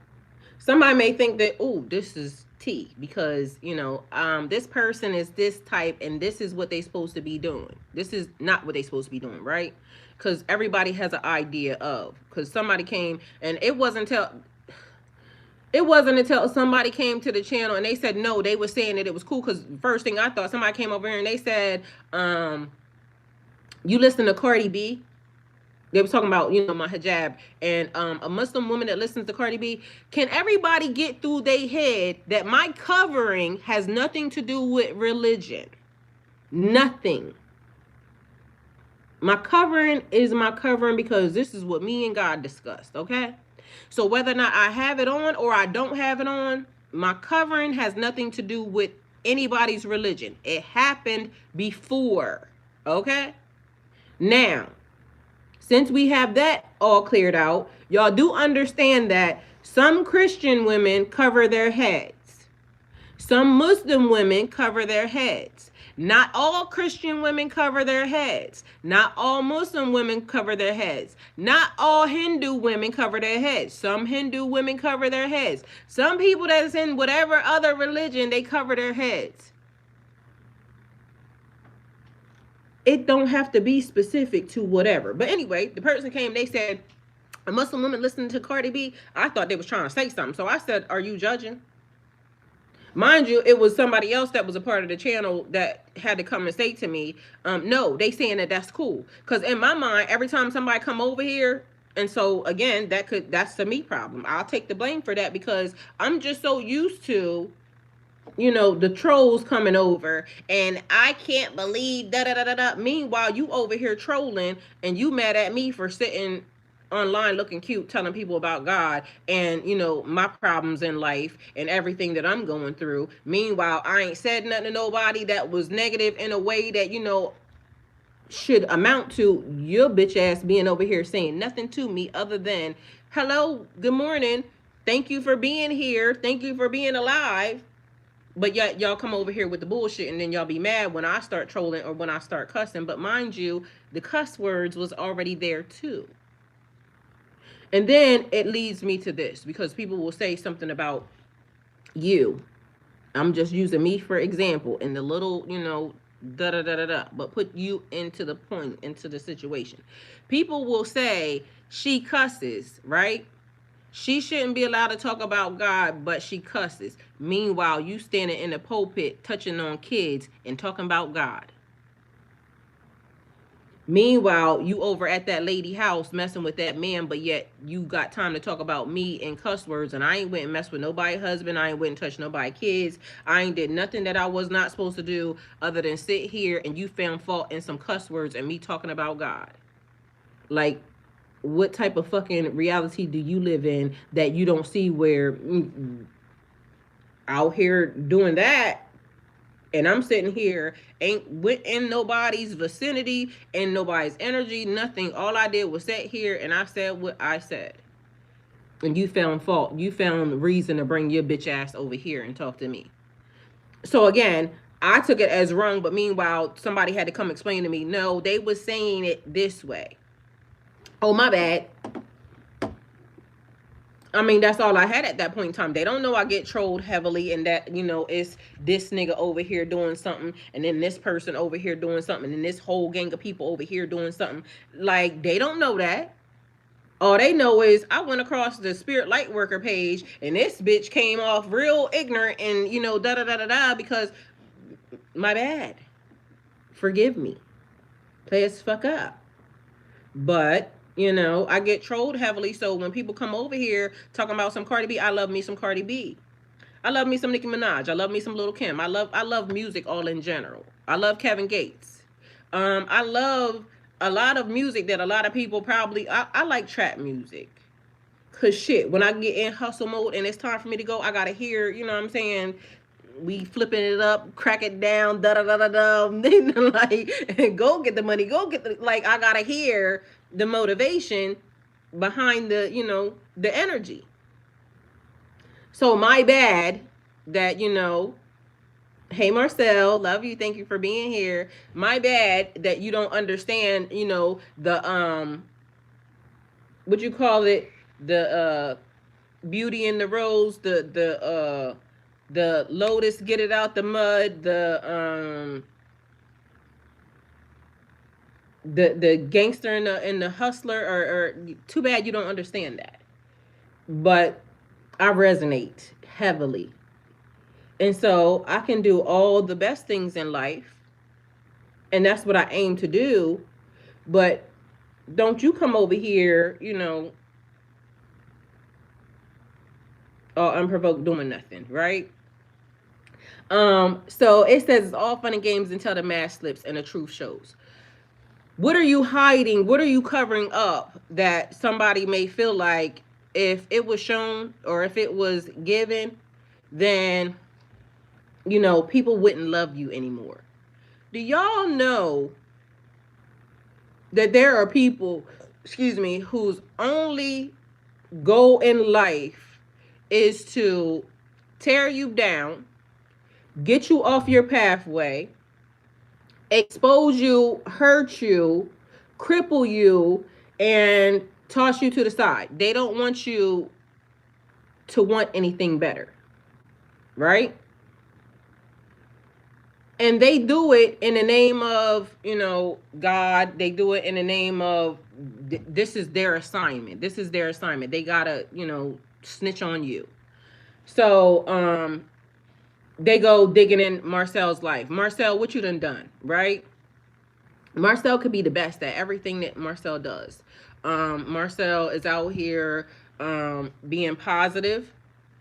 somebody may think that, oh, this is tea because, this person is this type and this is what they supposed to be doing. This is not what they supposed to be doing, right? Because everybody has an idea of. Because somebody came and it wasn't until somebody came to the channel and they said no, they were saying that it was cool. Because first thing I thought, somebody came over here and they said, you listen to Cardi B? They were talking about, my hijab, and a Muslim woman that listens to Cardi B. Can everybody get through their head that my covering has nothing to do with religion? Nothing. My covering is my covering because this is what me and God discussed, okay? So whether or not I have it on or I don't have it on, my covering has nothing to do with anybody's religion. It happened before, okay? Now, since we have that all cleared out, y'all do understand that some Christian women cover their heads. Some Muslim women cover their heads. Not all Christian women cover their heads. Not all Muslim women cover their heads. Not all Hindu women cover their heads. Some Hindu women cover their heads. Some people that's in whatever other religion, they cover their heads. It don't have to be specific to whatever. But anyway, the person came, they said, a Muslim woman listening to Cardi B. I thought they was trying to say something. So I said, are you judging? Mind you, it was somebody else that was a part of the channel that had to come and say to me, no, they saying that that's cool. Because in my mind, every time somebody come over here, and so again, that's the me problem. I'll take the blame for that because I'm just so used to, the trolls coming over, and I can't believe da da da da da. Meanwhile, you over here trolling, and you mad at me for sitting online looking cute, telling people about God and my problems in life and everything that I'm going through. Meanwhile, I ain't said nothing to nobody that was negative in a way that should amount to your bitch ass being over here saying nothing to me other than hello, good morning, thank you for being here, thank you for being alive. But yet y'all come over here with the bullshit, and then y'all be mad when I start trolling or when I start cussing. But mind you, the cuss words was already there too. And then it leads me to this because people will say something about you. I'm just using me for example in the little, da da da da da, but put you into the point, into the situation. People will say she cusses, right? She shouldn't be allowed to talk about God, but she cusses. Meanwhile, you standing in the pulpit touching on kids and talking about God. Meanwhile, you over at that lady house messing with that man, but yet you got time to talk about me and cuss words, and I ain't went and messed with nobody's husband. I ain't went and touched nobody's kids. I ain't did nothing that I was not supposed to do other than sit here and you found fault in some cuss words and me talking about God. Like, what type of fucking reality do you live in that you don't see where out here doing that, and I'm sitting here ain't in nobody's vicinity, in nobody's energy, nothing. All I did was sit here and I said what I said. And you found fault. You found reason to bring your bitch ass over here and talk to me. So again, I took it as wrong, but meanwhile, somebody had to come explain to me, no, they was saying it this way. Oh, my bad. I mean, that's all I had at that point in time. They don't know I get trolled heavily and that, it's this nigga over here doing something and then this person over here doing something and then this whole gang of people over here doing something. Like, they don't know that. All they know is I went across the Spirit Light Worker page and this bitch came off real ignorant and, da da da da da because my bad. Forgive me. Play us fuck up. But I get trolled heavily. So when people come over here talking about some Cardi B, I love me some Cardi B. I love me some Nicki Minaj. I love me some Lil Kim. I love music all in general. I love Kevin Gates. I love a lot of music that a lot of people probably. I like trap music. Cause shit, when I get in hustle mode and it's time for me to go, I gotta hear. You know what I'm saying? We flipping it up, crack it down, da da da da da. Like, go get the money, go get the like. I gotta hear the motivation behind the energy. So my bad that hey Marcel, love you, thank you for being here. My bad that you don't understand, the what you call it, the beauty in the rose, the lotus, get it out the mud, the gangster and the hustler, or too bad you don't understand that. But I resonate heavily. And so I can do all the best things in life, and that's what I aim to do. But don't you come over here, unprovoked doing nothing, right? So it says it's all fun and games until the mask slips and the truth shows. What are you hiding? What are you covering up that somebody may feel like if it was shown or if it was given, then people wouldn't love you anymore? Do y'all know that there are people, excuse me, whose only goal in life is to tear you down, get you off your pathway, expose you, hurt you, cripple you, and toss you to the side. They don't want you to want anything better, right? And they do it in the name of, God. They do it in the name of this is their assignment. This is their assignment. They gotta, snitch on you. So, they go digging in Marcel's life. Marcel, what you done, right? Marcel could be the best at everything that Marcel does. Marcel is out here being positive,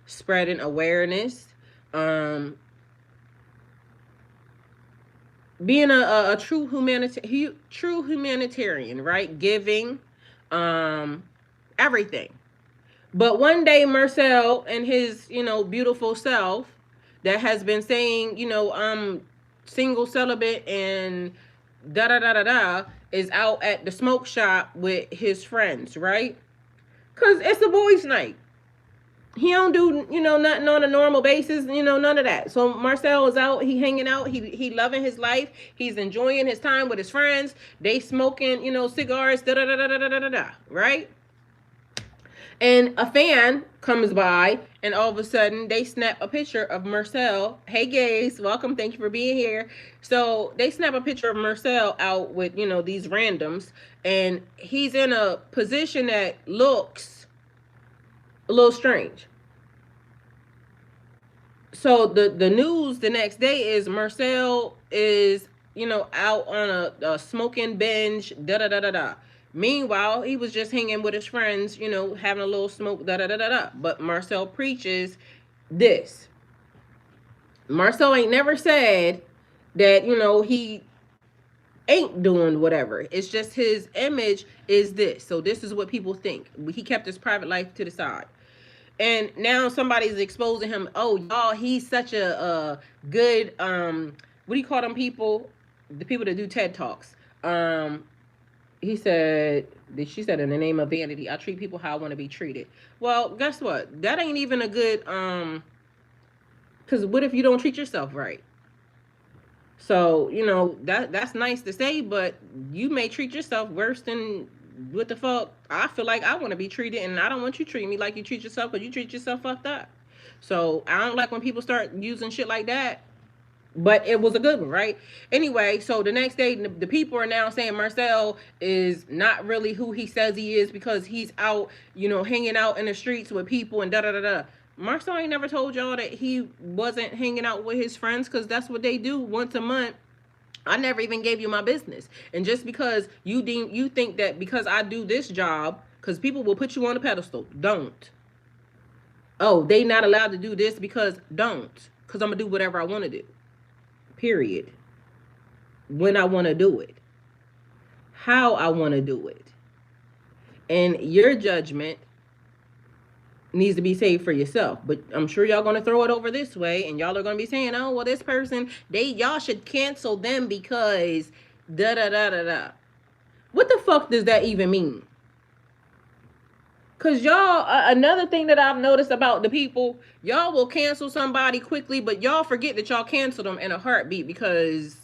spreading awareness, um, being a true humanitarian, right? Giving, um, everything. But one day, Marcel and his, beautiful self that has been saying, single, celibate, and da da da da da, is out at the smoke shop with his friends, right? Because it's a boys' night. He don't do, nothing on a normal basis, none of that. So Marcel is out, he hanging out, he loving his life, he's enjoying his time with his friends. They smoking, cigars, da da da da da da da da, right? And a fan comes by, and all of a sudden they snap a picture of Marcel. Hey, gays, welcome. Thank you for being here. So they snap a picture of Marcel out with, these randoms, and he's in a position that looks a little strange. So the news the next day is Marcel is, out on a smoking binge, da da da da da. Meanwhile, he was just hanging with his friends, having a little smoke, da da da da da. But Marcel preaches this. Marcel ain't never said that, he ain't doing whatever. It's just his image is this. So this is what people think. He kept his private life to the side. And now somebody's exposing him. Oh, y'all, he's such a good, what do you call them people? The people that do TED Talks. He said, she said, in the name of vanity, I treat people how I want to be treated. Well, guess what? That ain't even a good, because what if you don't treat yourself right? So, that's nice to say, but you may treat yourself worse than what the fuck I feel like I want to be treated, and I don't want you treating me like you treat yourself, because you treat yourself fucked up. So I don't like when people start using shit like that. But it was a good one, right? Anyway, so the next day, the people are now saying Marcel is not really who he says he is, because he's out, hanging out in the streets with people and da da da da. Marcel ain't never told y'all that he wasn't hanging out with his friends, because that's what they do once a month. I never even gave you my business. And just because you think that because I do this job, because people will put you on a pedestal. Don't. Oh, they not allowed to do this because don't. Because I'm going to do whatever I want to do. Period. When I want to do it. How I want to do it. And your judgment needs to be saved for yourself. But I'm sure y'all gonna throw it over this way, and y'all are gonna be saying, oh well, this person, y'all should cancel them because da da da da da. What the fuck does that even mean? Cause y'all, another thing that I've noticed about the people, y'all will cancel somebody quickly, but y'all forget that y'all canceled them in a heartbeat. Because,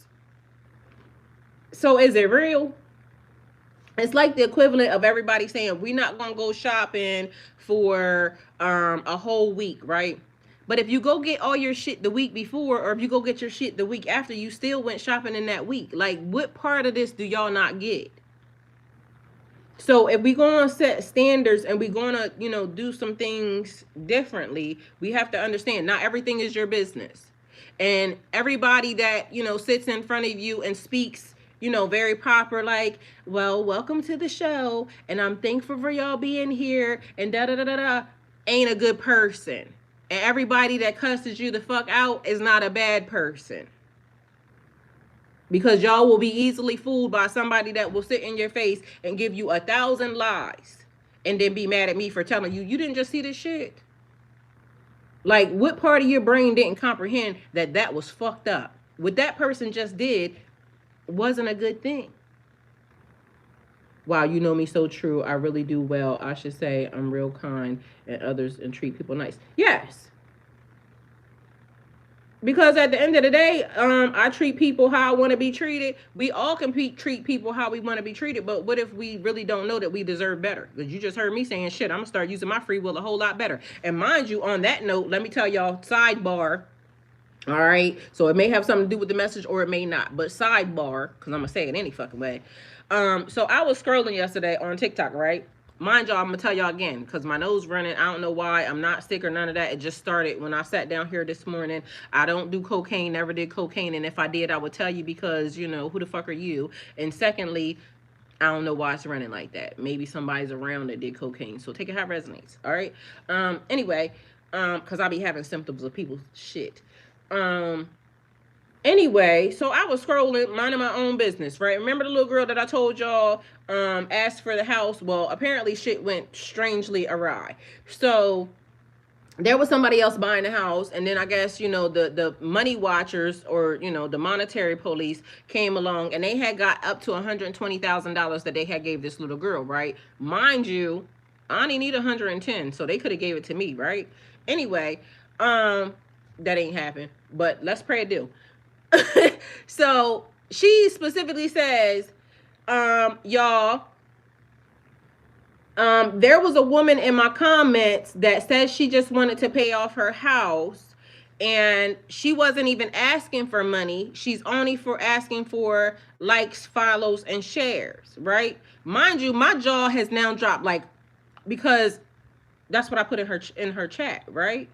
so is it real? It's like the equivalent of everybody saying we're not gonna go shopping for a whole week, right? But if you go get all your shit the week before, or if you go get your shit the week after, you still went shopping in that week. Like, what part of this do y'all not get? So if we gonna set standards and we gonna, do some things differently, we have to understand not everything is your business. And everybody that, sits in front of you and speaks, very proper, like, well, welcome to the show, and I'm thankful for y'all being here, and da da da da da, ain't a good person. And everybody that cusses you the fuck out is not a bad person. Because y'all will be easily fooled by somebody that will sit in your face and give you 1,000 lies and then be mad at me for telling you, you didn't just see this shit. Like, what part of your brain didn't comprehend that that was fucked up? What that person just did wasn't a good thing. Wow, you know me so true. I really do well. I should say I'm real kind and others and treat people nice. Yes. Because at the end of the day, I treat people how I want to be treated. We all can treat people how we want to be treated. But what if we really don't know that we deserve better? Because you just heard me saying, shit, I'm going to start using my free will a whole lot better. And mind you, on that note, let me tell y'all, sidebar. All right. So it may have something to do with the message or it may not. But sidebar, because I'm going to say it any fucking way. So I was scrolling yesterday on TikTok, right? mind y'all, I'm gonna tell y'all again because my nose running. I don't know why. I'm not sick or none of that. It just started when I sat down here this morning. I don't do cocaine, never did cocaine, and if I did, I would tell you because you know who the fuck are you? And secondly, I don't know why it's running like that. Maybe somebody's around that did cocaine. So take it how it resonates. All right. Anyway, because I'll be having symptoms of people's shit. Um, anyway, so I was scrolling, minding my own business, right? Remember the little girl that I told y'all asked for the house? Well, apparently shit went strangely awry. So there was somebody else buying the house, and then I guess you know the money watchers or you know the monetary police came along and they had got up to $120,000 that they had gave this little girl, right? Mind you, I only need 110, so they could have gave it to me, right? Anyway, that ain't happened, but let's pray it do. So she specifically says, y'all, there was a woman in my comments that says she just wanted to pay off her house and she wasn't even asking for money. She's only for asking for likes, follows, and shares, right? Mind you, my jaw has now dropped like because that's what I put in her chat, right?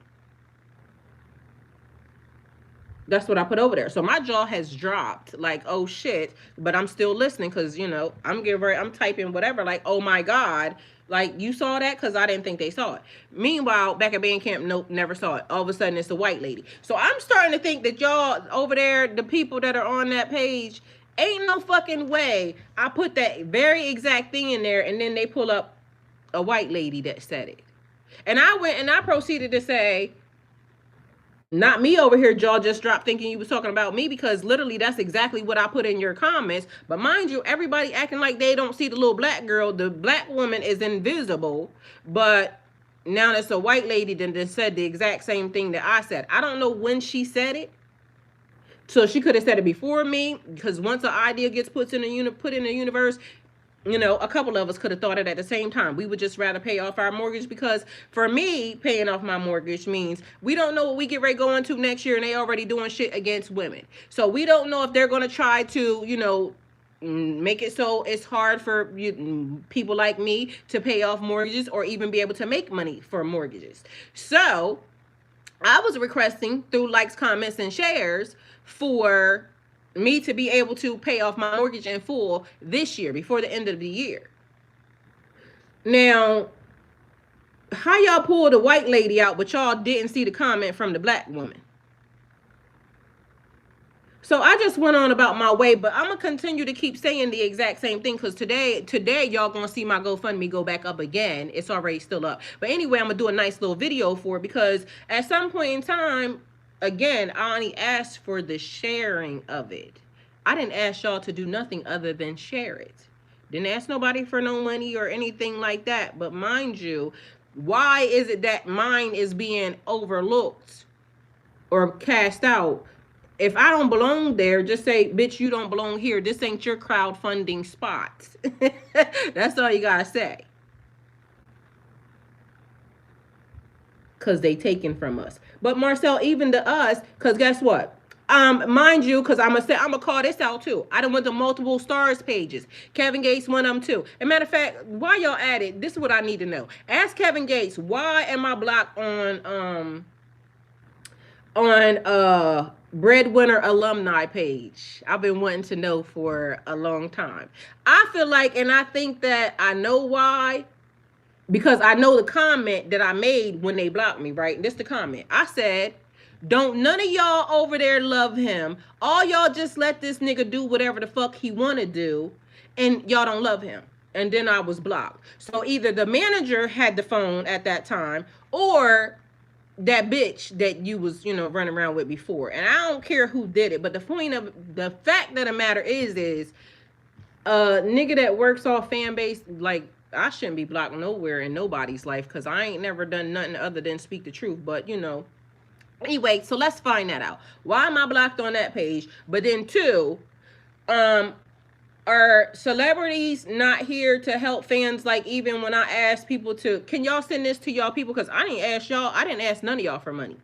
That's what I put over there. So my jaw has dropped, like, oh shit, but I'm still listening because you know I'm typing whatever, like, oh my god, like you saw that because I didn't think they saw it. Meanwhile, back at band camp, nope, never saw it. All of a sudden, it's the white lady. So I'm starting to think that y'all over there, the people that are on that page, ain't no fucking way I put that very exact thing in there, and then they pull up a white lady that said it, and I went and I proceeded to say not me over here, jaw just dropped thinking you was talking about me because literally that's exactly what I put in your comments. But mind you, everybody acting like they don't see the little black girl. The black woman is invisible. But now it's a white lady that said the exact same thing that I said. I don't know when she said it. So she could have said it before me because once an idea gets put in the universe, you know, a couple of us could have thought it at the same time. We would just rather pay off our mortgage because for me, paying off my mortgage means we don't know what we get ready to go into next year and they already doing shit against women. So we don't know if they're going to try to, you know, make it so it's hard for people like me to pay off mortgages or even be able to make money for mortgages. So I was requesting through likes, comments, and shares for me to be able to pay off my mortgage in full this year before the end of the year. Now, how y'all pulled the white lady out, but y'all didn't see the comment from the black woman? So I just went on about my way, but I'm gonna continue to keep saying the exact same thing because today y'all gonna see my GoFundMe go back up again. It's already still up, but anyway, I'm gonna do a nice little video for it because at some point in time, again, I only asked for the sharing of it. I didn't ask y'all to do nothing other than share it. Didn't ask nobody for no money or anything like that. But mind you, why is it that mine is being overlooked or cast out? If I don't belong there, just say, bitch, you don't belong here. This ain't your crowdfunding spot. That's all you gotta say. Because they taken from us. But Marcel, even to us, because guess what? Mind you, because I'm gonna call this out too. I done went to multiple stars pages. Kevin Gates one of them too. As a matter of fact, while y'all at it, this is what I need to know. Ask Kevin Gates, why am I blocked on breadwinner alumni page? I've been wanting to know for a long time. I feel like, and I think that I know why, because I know the comment that I made when they blocked me, right? This the comment. I said, don't none of y'all over there love him. All y'all just let this nigga do whatever the fuck he want to do, and y'all don't love him. And then I was blocked. So either the manager had the phone at that time, or that bitch that you was, you know, running around with before. And I don't care who did it, but the point of the fact of the matter is a nigga that works off fan base, like, I shouldn't be blocked nowhere in nobody's life because I ain't never done nothing other than speak the truth. But, you know, anyway, so let's find that out. Why am I blocked on that page? But then two, are celebrities not here to help fans? Like, even when I ask people to, can y'all send this to y'all people? Because I didn't ask y'all. I didn't ask none of y'all for money.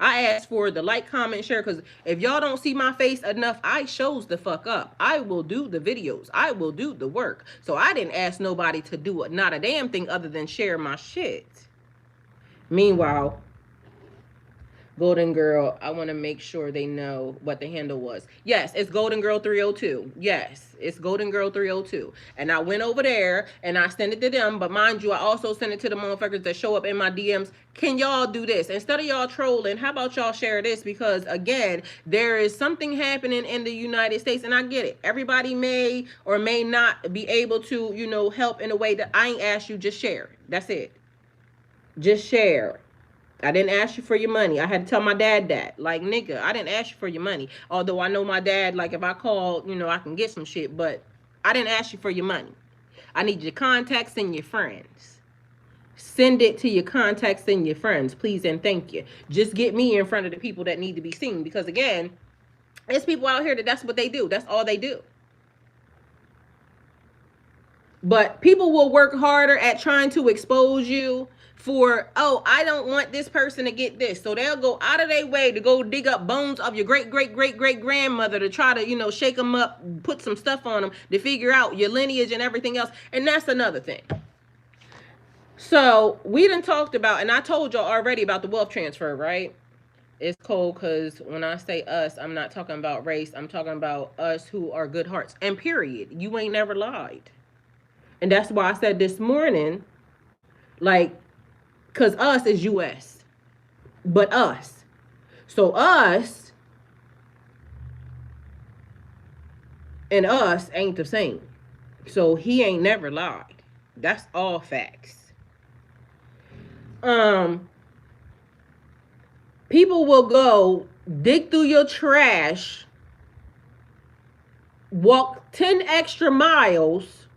I asked for the like, comment, share, because if y'all don't see my face enough, I shows the fuck up. I will do the videos. I will do the work. So I didn't ask nobody to do it, not a damn thing other than share my shit. Meanwhile, Golden Girl, I want to make sure they know what the handle was. Yes, it's Golden Girl 302. Yes, it's Golden Girl 302. And I went over there and I sent it to them. But mind you, I also sent it to the motherfuckers that show up in my DMs. Can y'all do this? Instead of y'all trolling, how about y'all share this? Because again, there is something happening in the United States. And I get it. Everybody may or may not be able to, help in a way that I ain't asked you. Just share. That's it. Just share. I didn't ask you for your money. I had to tell my dad that. Like, nigga, I didn't ask you for your money. Although I know my dad, like, if I call, I can get some shit. But I didn't ask you for your money. I need your contacts and your friends. Send it to your contacts and your friends, please and thank you. Just get me in front of the people that need to be seen. Because, again, there's people out here that's what they do. That's all they do. But people will work harder at trying to expose you for, oh, I don't want this person to get this. So they'll go out of their way to go dig up bones of your great, great, great, great grandmother to try to, shake them up, put some stuff on them to figure out your lineage and everything else. And that's another thing. So we done talked about, and I told y'all already about the wealth transfer, right? It's cold because when I say us, I'm not talking about race. I'm talking about us who are good hearts. And period. You ain't never lied. And that's why I said this morning, like, because us is U.S. But us. So us and us ain't the same. So he ain't never lied. That's all facts. People will go dig through your trash, walk 10 extra miles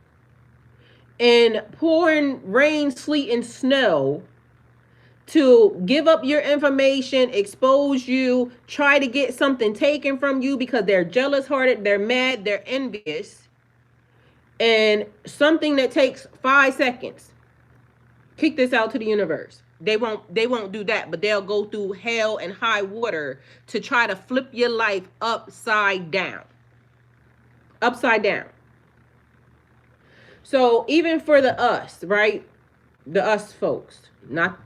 in pouring rain, sleet, and snow to give up your information, expose you, try to get something taken from you because they're jealous-hearted, they're mad, they're envious. And something that takes 5 seconds, kick this out to the universe. They won't do that, but they'll go through hell and high water to try to flip your life upside down. Upside down. So even for the us, right? The us folks, not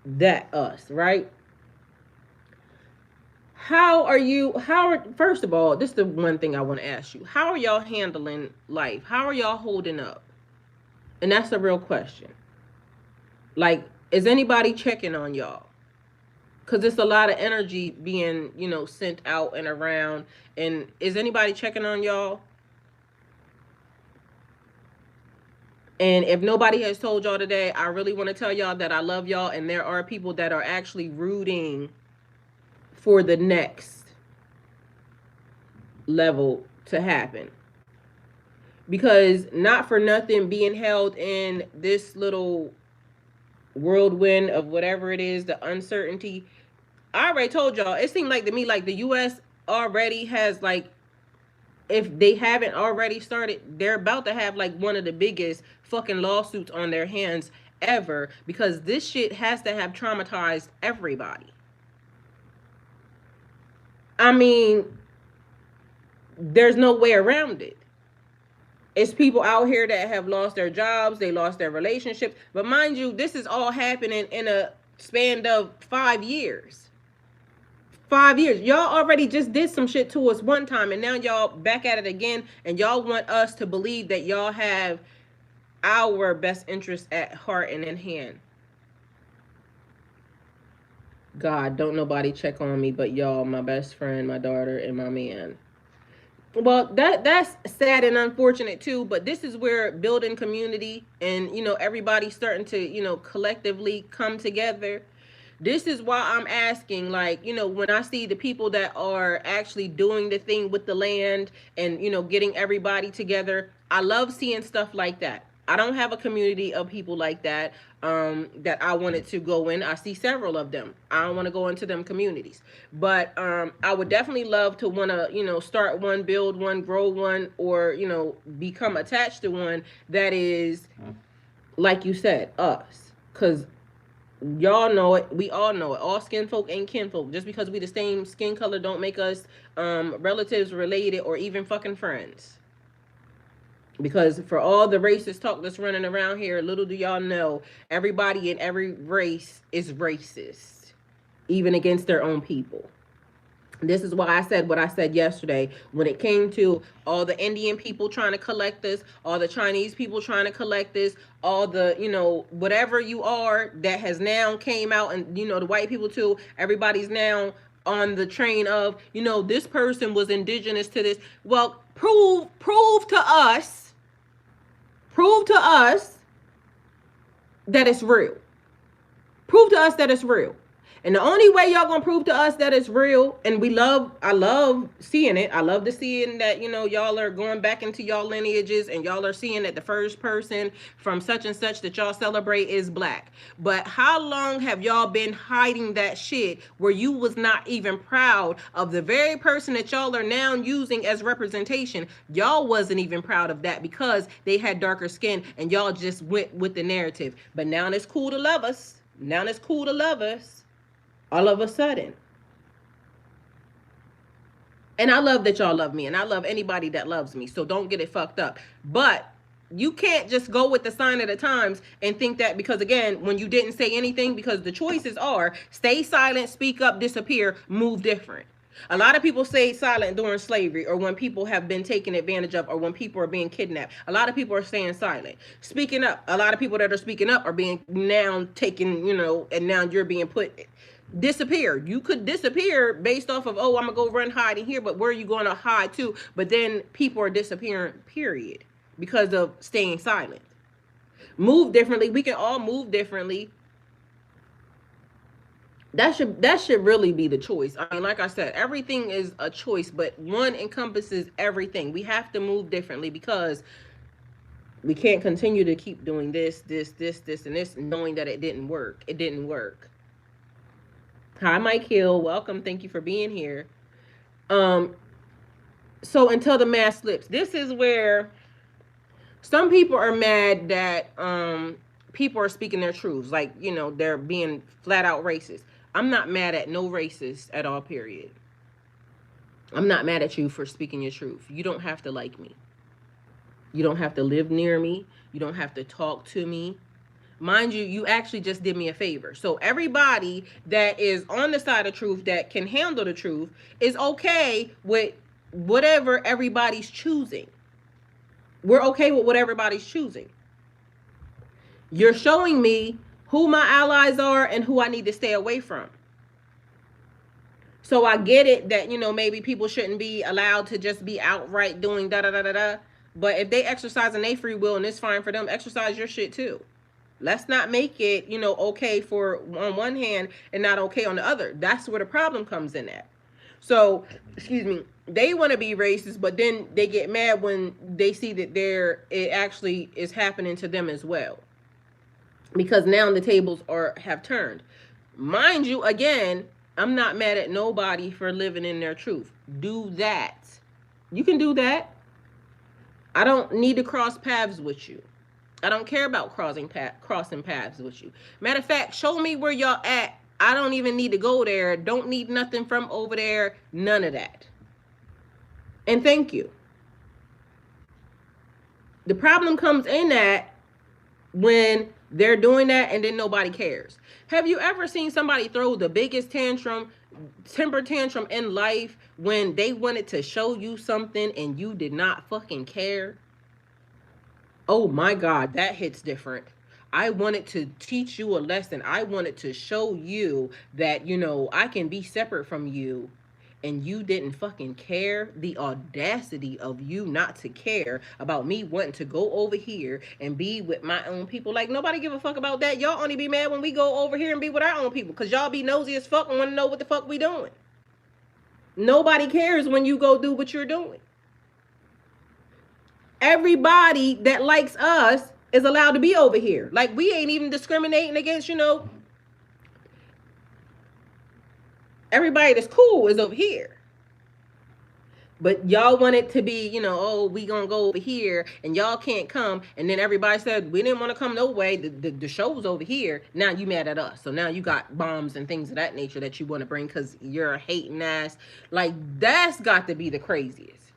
that us, right? First of all, this is the one thing I want to ask you. How are y'all handling life? How are y'all holding up? And that's a real question. Like, is anybody checking on y'all? Because it's a lot of energy being, sent out and around. And is anybody checking on y'all? And if nobody has told y'all today, I really want to tell y'all that I love y'all. And there are people that are actually rooting for the next level to happen. Because not for nothing, being held in this little whirlwind of whatever it is, the uncertainty. I already told y'all, it seemed like to me like the U.S. already has, like, if they haven't already started, they're about to have like one of the biggest fucking lawsuits on their hands ever, because this shit has to have traumatized everybody. I mean, there's no way around it. It's people out here that have lost their jobs, they lost their relationships. But mind you, this is all happening in a span of 5 years. 5 years. Y'all already just did some shit to us one time, and now y'all back at it again, and y'all want us to believe that y'all have our best interests at heart and in hand. God, don't nobody check on me but y'all, my best friend, my daughter, and my man. Well, that's sad and unfortunate too, but this is where building community and, everybody starting to, collectively come together. This is why I'm asking, like, when I see the people that are actually doing the thing with the land and, getting everybody together, I love seeing stuff like that. I don't have a community of people like that that I wanted to go in. I see several of them. I don't want to go into them communities. But I would definitely love to want to, start one, build one, grow one, or, become attached to one that is, like you said, us. Because Y'all know it. We all know it. All skin folk ain't kinfolk. Just because we the same skin color don't make us relatives, related, or even fucking friends. Because for all the racist talk that's running around here, little do y'all know, everybody in every race is racist, even against their own people. This is why I said what I said yesterday when it came to all the Indian people trying to collect this, all the Chinese people trying to collect this, all the, whatever you are that has now came out, and, the white people too, everybody's now on the train of, this person was indigenous to this. Well, prove to us that it's real. Prove to us that it's real. And the only way y'all gonna prove to us that it's real, and I love seeing it. I love to seeing that, y'all are going back into y'all lineages and y'all are seeing that the first person from such and such that y'all celebrate is black. But how long have y'all been hiding that shit where you was not even proud of the very person that y'all are now using as representation? Y'all wasn't even proud of that because they had darker skin and y'all just went with the narrative. But now it's cool to love us. Now it's cool to love us. All of a sudden. And I love that y'all love me, and I love anybody that loves me, so don't get it fucked up. But you can't just go with the sign of the times and think that because, again, when you didn't say anything, because the choices are stay silent, speak up, disappear, move different. A lot of people stay silent during slavery, or when people have been taken advantage of, or when people are being kidnapped. A lot of people are staying silent. Speaking up, a lot of people that are speaking up are being now taken, and now you're being put disappear. You could disappear based off of, oh, I'm gonna go run hiding here, but where are you going to hide to? But then people are disappearing, period, because of staying silent. Move differently. We can all move differently. That should really be the choice. I mean, like I said, everything is a choice, but one encompasses everything. We have to move differently because we can't continue to keep doing this, and this, knowing that it didn't work. It didn't work. Hi, Mike Hill. Welcome. Thank you for being here. Um, so until the mask slips, this is where some people are mad that people are speaking their truths, like, they're being flat out racist. I'm not mad at no racist at all, period. I'm not mad at you for speaking your truth. You don't have to like me. You don't have to live near me. You don't have to talk to me. Mind you, you actually just did me a favor. So everybody that is on the side of truth, that can handle the truth, is okay with whatever everybody's choosing. We're okay with what everybody's choosing. You're showing me who my allies are and who I need to stay away from. So I get it that, maybe people shouldn't be allowed to just be outright doing da da da da da. But if they exercising their free will and it's fine for them, exercise your shit too. Let's not make it, okay for on one hand and not okay on the other. That's where the problem comes in at. So, excuse me, they want to be racist, but then they get mad when they see that it actually is happening to them as well. Because now the tables have turned. Mind you, again, I'm not mad at nobody for living in their truth. Do that. You can do that. I don't need to cross paths with you. I don't care about crossing paths with you. Matter of fact, show me where y'all at. I don't even need to go there. Don't need nothing from over there. None of that. And thank you. The problem comes in that when they're doing that and then nobody cares. Have you ever seen somebody throw the biggest temper tantrum in life when they wanted to show you something and you did not fucking care? Oh my God, that hits different. I wanted to teach you a lesson. I wanted to show you that, I can be separate from you, and you didn't fucking care. The audacity of you not to care about me wanting to go over here and be with my own people. Like, nobody give a fuck about that. Y'all only be mad when we go over here and be with our own people, because y'all be nosy as fuck and want to know what the fuck we doing. Nobody cares when you go do what you're doing. Everybody that likes us is allowed to be over here. Like, we ain't even discriminating against, everybody that's cool is over here. But y'all want it to be, oh, we gonna go over here and y'all can't come. And then everybody said, we didn't want to come no way. The show's over here. Now you mad at us. So now you got bombs and things of that nature that you want to bring because you're a hating ass. Like, that's got to be the craziest.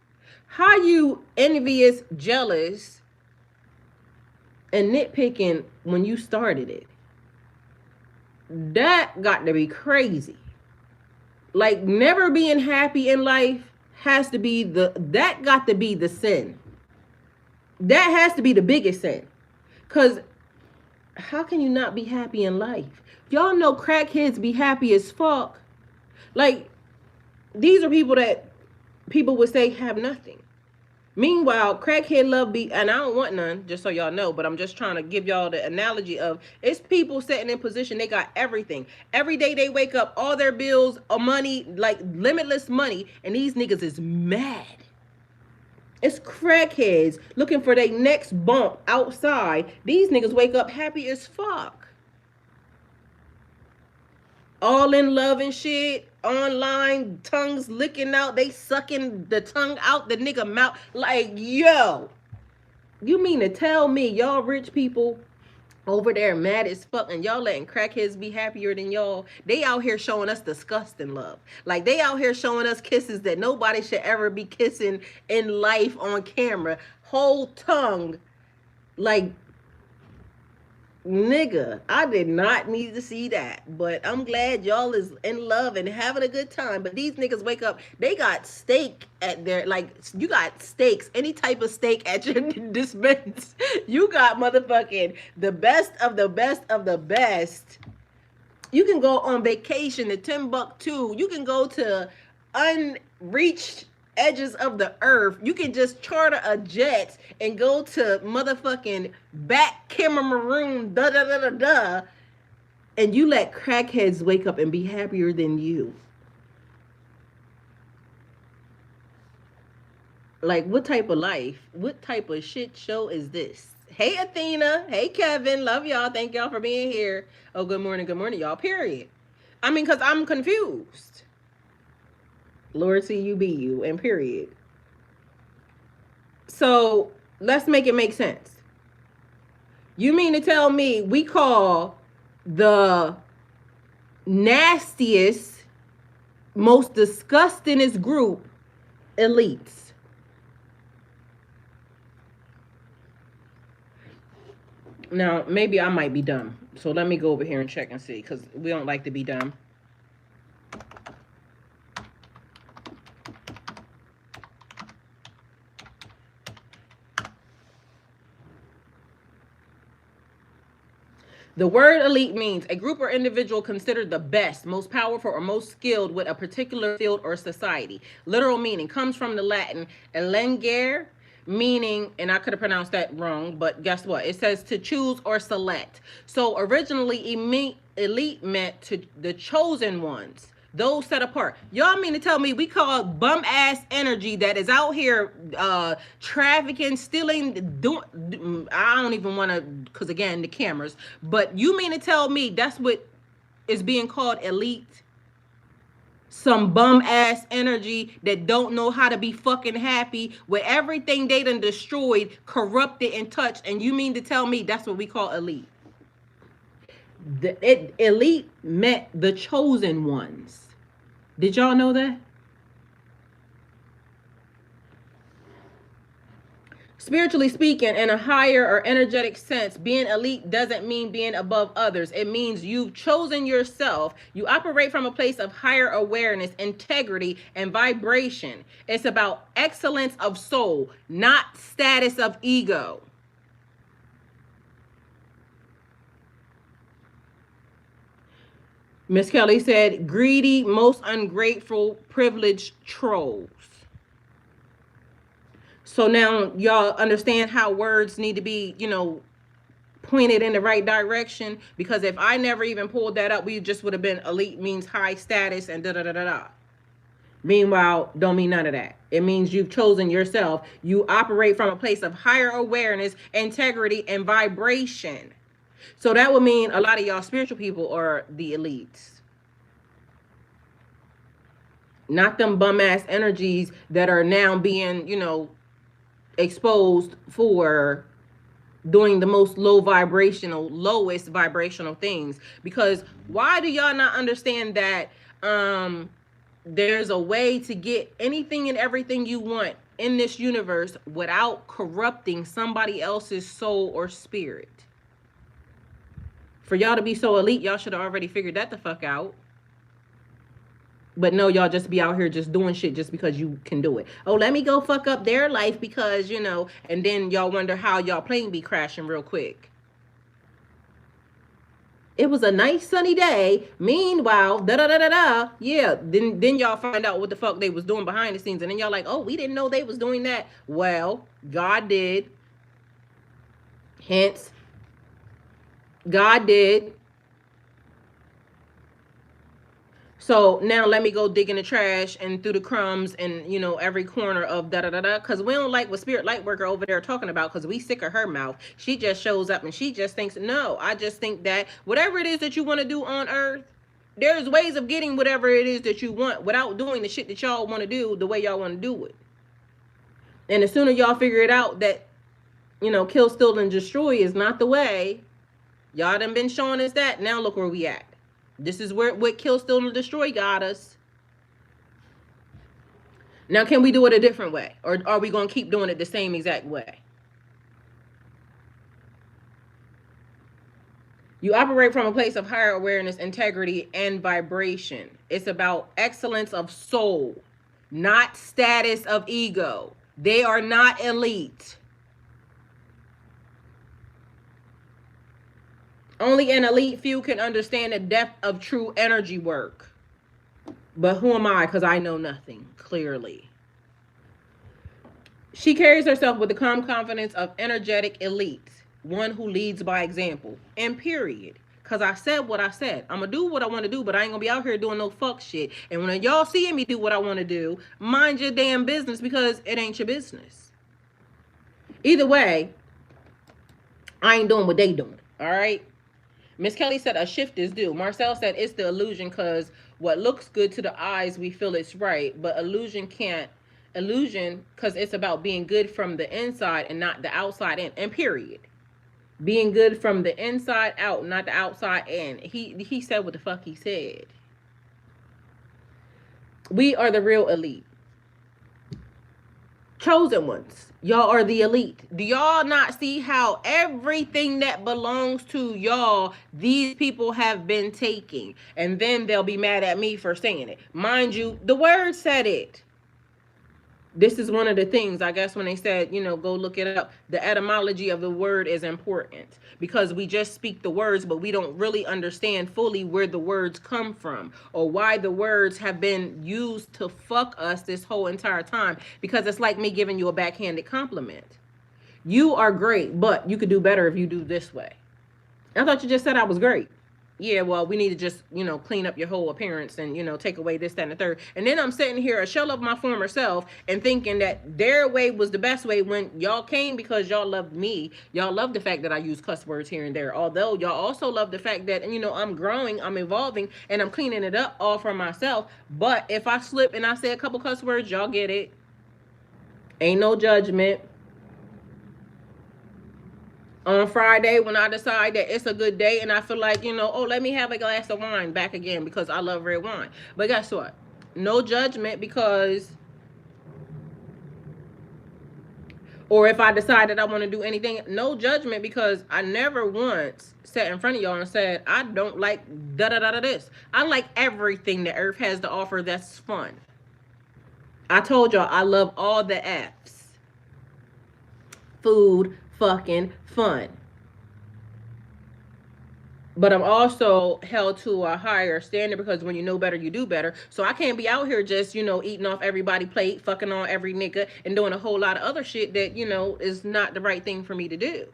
How you envious, jealous, and nitpicking when you started it? That got to be crazy. Like, never being happy in life has to be that got to be the sin. That has to be the biggest sin. Because how can you not be happy in life? Y'all know crackheads be happy as fuck. Like, these are people that people would say have nothing. Meanwhile, crackhead love be, and I don't want none, just so y'all know, but I'm just trying to give y'all the analogy of it's people sitting in position, they got everything. Every day they wake up, all their bills, money, like limitless money, and these niggas is mad. It's crackheads looking for their next bump outside. These niggas wake up happy as fuck. All in love and shit. Online, tongues licking out. They sucking the tongue out the nigga mouth. Like, yo. You mean to tell me y'all rich people over there mad as fuck and y'all letting crackheads be happier than y'all? They out here showing us disgusting love. Like, they out here showing us kisses that nobody should ever be kissing in life on camera. Whole tongue. Like, nigga, I did not need to see that. But I'm glad y'all is in love and having a good time. But these niggas wake up, they got steak at their, like, you got steaks, any type of steak at your dispense. You got motherfucking the best of the best of the best. You can go on vacation to Timbuktu. You can go to unreached edges of the earth. You can just charter a jet and go to motherfucking back Cameroon, da da da da da, and you let crackheads wake up and be happier than you. Like, what type of life? What type of shit show is this? Hey, Athena. Hey, Kevin. Love y'all. Thank y'all for being here. Oh, good morning, y'all. Period. I mean, because I'm confused. Lord see you be you, and period. So let's make it make sense. You mean to tell me we call the nastiest, most disgustingest group elites? Now, maybe I might be dumb. So let me go over here and check and see, because we don't like to be dumb. The word elite means a group or individual considered the best, most powerful, or most skilled with a particular field or society. Literal meaning comes from the Latin elengere, meaning, and I could have pronounced that wrong, but guess what? It says to choose or select. So originally, elite meant to the chosen ones, those set apart. Y'all mean to tell me we call bum ass energy that is out here trafficking, stealing, doing, I don't even want to, because again, the cameras, but you mean to tell me that's what is being called elite? Some bum ass energy that don't know how to be fucking happy with everything they done destroyed, corrupted, and touched, and you mean to tell me that's what we call elite? Elite meant the chosen ones. Did y'all know that? Spiritually speaking, in a higher or energetic sense, being elite doesn't mean being above others. It means you've chosen yourself. You operate from a place of higher awareness, integrity, and vibration. It's about excellence of soul, not status of ego. Miss Kelly said, greedy, most ungrateful, privileged trolls. So now y'all understand how words need to be, pointed in the right direction. Because if I never even pulled that up, we just would have been elite means high status and da da da da da. Meanwhile, don't mean none of that. It means you've chosen yourself. You operate from a place of higher awareness, integrity, and vibration. So that would mean a lot of y'all spiritual people are the elites. Not them bum ass energies that are now being, exposed for doing the most lowest vibrational things. Because why do y'all not understand that there's a way to get anything and everything you want in this universe without corrupting somebody else's soul or spirit? For y'all to be so elite, y'all should have already figured that the fuck out. But no, y'all just be out here just doing shit just because you can do it. Oh, let me go fuck up their life because, and then y'all wonder how y'all plane be crashing real quick. It was a nice sunny day. Meanwhile, da da da da da. Yeah. Then y'all find out what the fuck they was doing behind the scenes, and then y'all like, oh, we didn't know they was doing that. Well, God did. Hence, God did. So now let me go dig in the trash and through the crumbs and every corner of da da da da. Cause we don't like what Spirit Lightworker over there talking about. Cause we sick of her mouth. She just shows up and she just thinks, no. I just think that whatever it is that you want to do on Earth, there's ways of getting whatever it is that you want without doing the shit that y'all want to do the way y'all want to do it. And the sooner y'all figure it out that kill, steal, and destroy is not the way. Y'all done been showing us that. Now look where we at. This is where what kill, steal, and destroy got us. Now, can we do it a different way? Or are we going to keep doing it the same exact way? You operate from a place of higher awareness, integrity, and vibration. It's about excellence of soul, not status of ego. They are not elite. Only an elite few can understand the depth of true energy work. But who am I? Because I know nothing, clearly. She carries herself with the calm confidence of energetic elite, one who leads by example. And period. Because I said what I said. I'm going to do what I want to do, but I ain't going to be out here doing no fuck shit. And when y'all seeing me do what I want to do, mind your damn business because it ain't your business. Either way, I ain't doing what they doing. All right? Miss Kelly said a shift is due. Marcel said it's the illusion because what looks good to the eyes, we feel it's right. But illusion because it's about being good from the inside and not the outside in. And period. Being good from the inside out, not the outside in. He said what the fuck he said. We are the real elite. Chosen ones. Y'all are the elite. Do y'all not see how everything that belongs to y'all, these people have been taking? And then they'll be mad at me for saying it. Mind you, the word said it. This is one of the things, I guess, when they said, go look it up. The etymology of the word is important because we just speak the words, but we don't really understand fully where the words come from or why the words have been used to fuck us this whole entire time. Because it's like me giving you a backhanded compliment. You are great, but you could do better if you do this way. I thought you just said I was great. Yeah, well, we need to just, clean up your whole appearance and, take away this, that, and the third. And then I'm sitting here, a shell of my former self, and thinking that their way was the best way when y'all came because y'all loved me. Y'all love the fact that I use cuss words here and there. Although y'all also love the fact that, I'm growing, I'm evolving, and I'm cleaning it up all for myself. But if I slip and I say a couple cuss words, y'all get it. Ain't no judgment. On Friday, when I decide that it's a good day and I feel like, let me have a glass of wine back again because I love red wine. But guess what? No judgment because, or if I decide that I want to do anything, no judgment because I never once sat in front of y'all and said, I don't like da-da-da-da this. I like everything that Earth has to offer that's fun. I told y'all I love all the F's. Food, fucking fun. But I'm also held to a higher standard because when you know better, you do better. So I can't be out here just, eating off everybody's plate, fucking on every nigga, and doing a whole lot of other shit that, is not the right thing for me to do.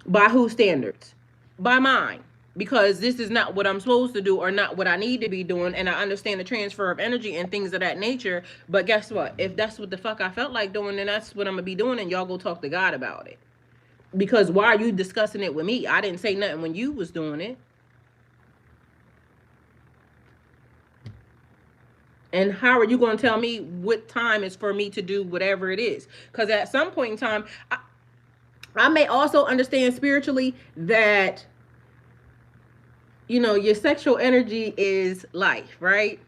By whose standards? By mine. Because this is not what I'm supposed to do or not what I need to be doing. And I understand the transfer of energy and things of that nature. But guess what? If that's what the fuck I felt like doing, then that's what I'm going to be doing. And y'all go talk to God about it. Because why are you discussing it with me? I didn't say nothing when you was doing it. And how are you going to tell me what time is for me to do whatever it is? Because at some point in time, I may also understand spiritually that, your sexual energy is life, right?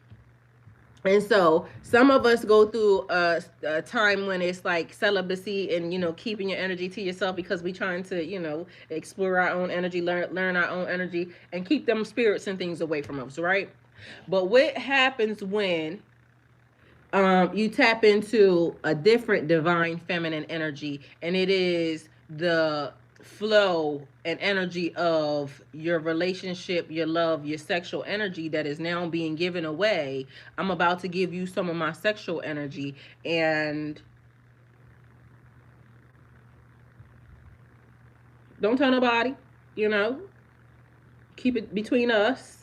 And so some of us go through a time when it's like celibacy and keeping your energy to yourself because we trying to explore our own energy, learn our own energy, and keep them spirits and things away from us, right? But what happens when you tap into a different divine feminine energy, and it is the flow and energy of your relationship, your love, your sexual energy that is now being given away. I'm about to give you some of my sexual energy, and don't tell nobody, you know, keep it between us.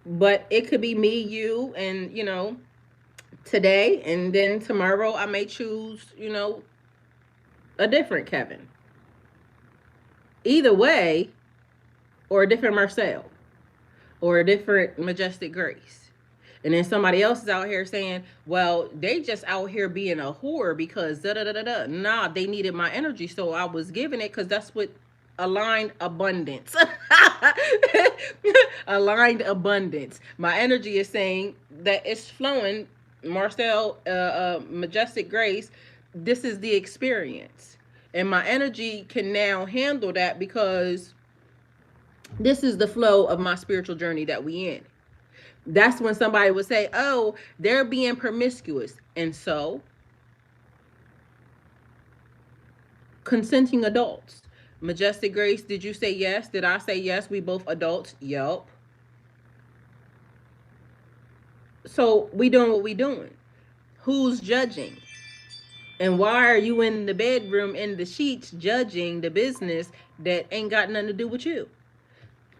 But it could be me, you, and today, and then tomorrow I may choose, a different Kevin. Either way, or a different Marcel, or a different Majestic Grace. And then somebody else is out here saying, well, they just out here being a whore because da da da da da. Nah, they needed my energy, so I was giving it because that's what aligned abundance. Aligned abundance. My energy is saying that it's flowing. Marcel, Majestic Grace, this is the experience. And my energy can now handle that because this is the flow of my spiritual journey that we in. That's when somebody would say, oh, they're being promiscuous. And so, consenting adults. Majestic Grace, did you say yes? Did I say yes? We both adults? Yup. So, we doing what we doing. Who's judging? And why are you in the bedroom in the sheets judging the business that ain't got nothing to do with you?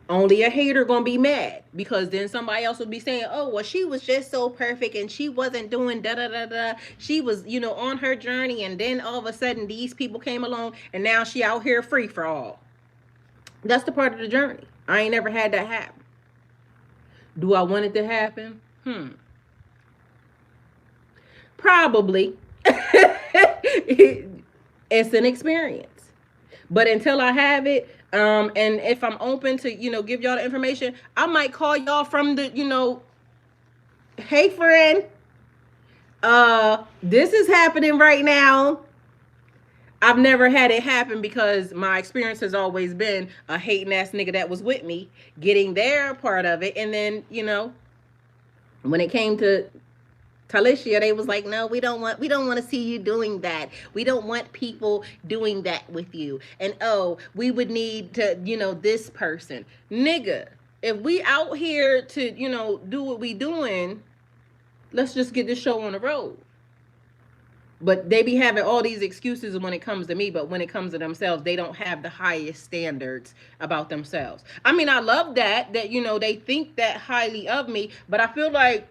Only a hater gonna be mad because then somebody else will be saying, oh, well, she was just so perfect and she wasn't doing da da da da. She was, on her journey, and then all of a sudden these people came along and now she out here free for all. That's the part of the journey. I ain't never had that happen. Do I want it to happen? Probably. It's an experience. But until I have it, and if I'm open to, give y'all the information, I might call y'all from the, hey friend, this is happening right now. I've never had it happen because my experience has always been a hating ass nigga that was with me getting their part of it. And then, when it came to Talicia, they was like, no, we don't want to see you doing that. We don't want people doing that with you. And oh, we would need to, this person. Nigga, if we out here to, do what we doing, let's just get this show on the road. But they be having all these excuses when it comes to me, but when it comes to themselves, they don't have the highest standards about themselves. I mean, I love that they think that highly of me, but I feel like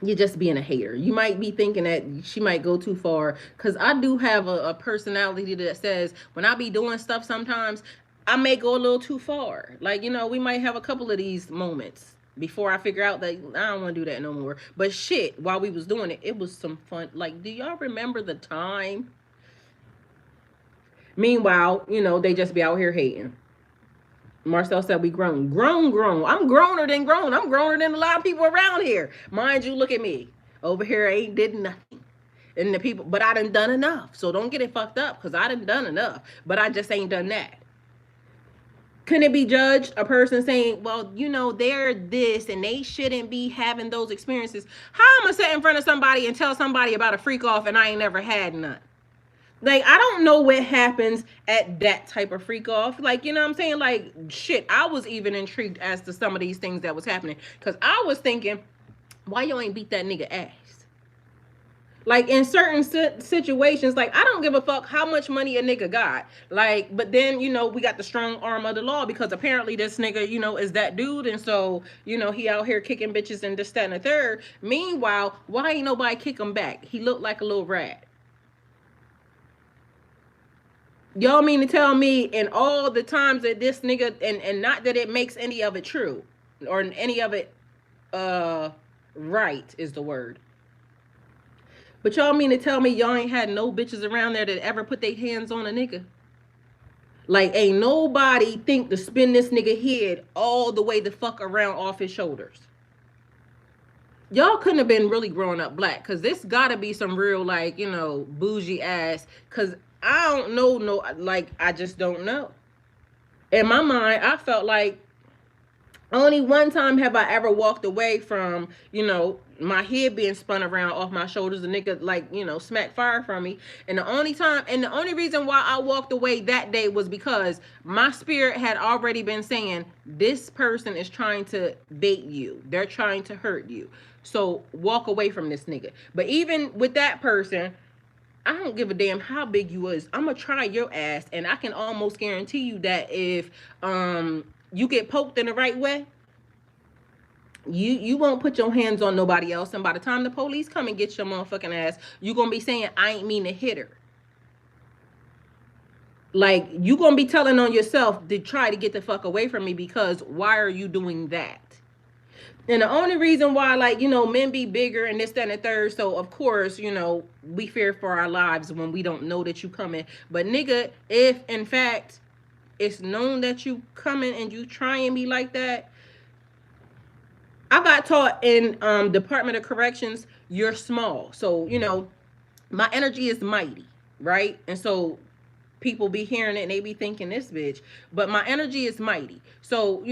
you're just being a hater. You might be thinking that she might go too far, because I do have a personality that says when I be doing stuff sometimes I may go a little too far. Like, we might have a couple of these moments before I figure out that I don't want to do that no more. But shit, while we was doing it, it was some fun. Like, do y'all remember the time? Meanwhile, they just be out here hating. Marcel said we grown. Grown. I'm growner than grown. I'm growner than a lot of people around here. Mind you, look at me. Over here ain't did nothing. And the people, but I done enough. So don't get it fucked up, because I done enough. But I just ain't done that. Can it be judged? A person saying, well, they're this and they shouldn't be having those experiences. How am I sit in front of somebody and tell somebody about a freak off and I ain't never had none? Like, I don't know what happens at that type of freak off. Like, what I'm saying? Like, shit, I was even intrigued as to some of these things that was happening. Because I was thinking, why you ain't beat that nigga ass? Like, in certain situations, like, I don't give a fuck how much money a nigga got. Like, but then, we got the strong arm of the law because apparently this nigga, is that dude. And so, he out here kicking bitches and this, that, and the third. Meanwhile, why ain't nobody kick him back? He looked like a little rat. Y'all mean to tell me in all the times that this nigga, and not that it makes any of it true or any of it Right is the word. But y'all mean to tell me y'all ain't had no bitches around there that ever put their hands on a nigga? Like, ain't nobody think to spin this nigga head all the way the fuck around off his shoulders. Y'all couldn't have been really growing up black, because this gotta be some real, like, bougie ass. Because I don't know, no, like, I just don't know. In my mind, I felt like only one time have I ever walked away from, my head being spun around off my shoulders. The nigga, like, smack fire from me. And the only reason why I walked away that day was because my spirit had already been saying, this person is trying to bait you. They're trying to hurt you. So walk away from this nigga. But even with that person, I don't give a damn how big you is. I'm gonna try your ass, and I can almost guarantee you that if you get poked in the right way, you won't put your hands on nobody else. And by the time the police come and get your motherfucking ass, you gonna be saying, I ain't mean to hit her. Like, you gonna be telling on yourself to try to get the fuck away from me, because why are you doing that? And the only reason why, like, men be bigger and this, that, and the third. So, of course, we fear for our lives when we don't know that you coming. But, nigga, if, in fact, it's known that you coming and you trying me like that, I got taught in Department of Corrections, you're small. So, my energy is mighty, right? And so people be hearing it and they be thinking this bitch. But my energy is mighty. So,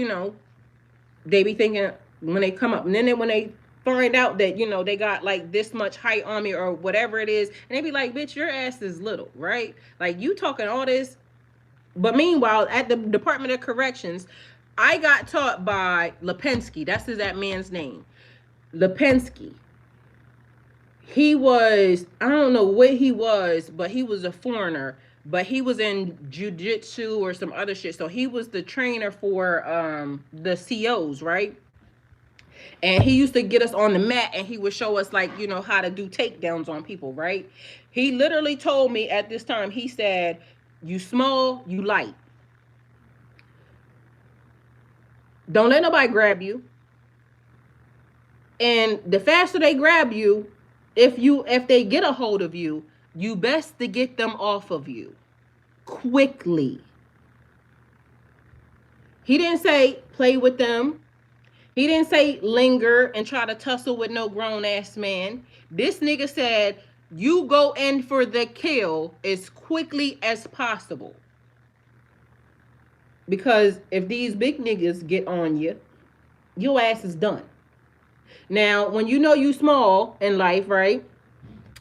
they be thinking when they come up, and then when they find out that they got like this much height on me or whatever it is, and they be like, bitch, your ass is little, right? Like, you talking all this. But meanwhile, at the Department of Corrections, I got taught by Lipinski. That's that man's name. Lipinski. He was, I don't know what he was, but he was a foreigner. But he was in jujitsu or some other shit. So he was the trainer for the COs, right? And he used to get us on the mat and he would show us, like, how to do takedowns on people, right? He literally told me at this time, he said, you small, you light. Don't let nobody grab you. And the faster they grab you, if they get a hold of you, you best to get them off of you quickly. He didn't say play with them. He didn't say linger and try to tussle with no grown ass man. This nigga said, you go in for the kill as quickly as possible. Because if these big niggas get on you, your ass is done. Now, when you small in life, right?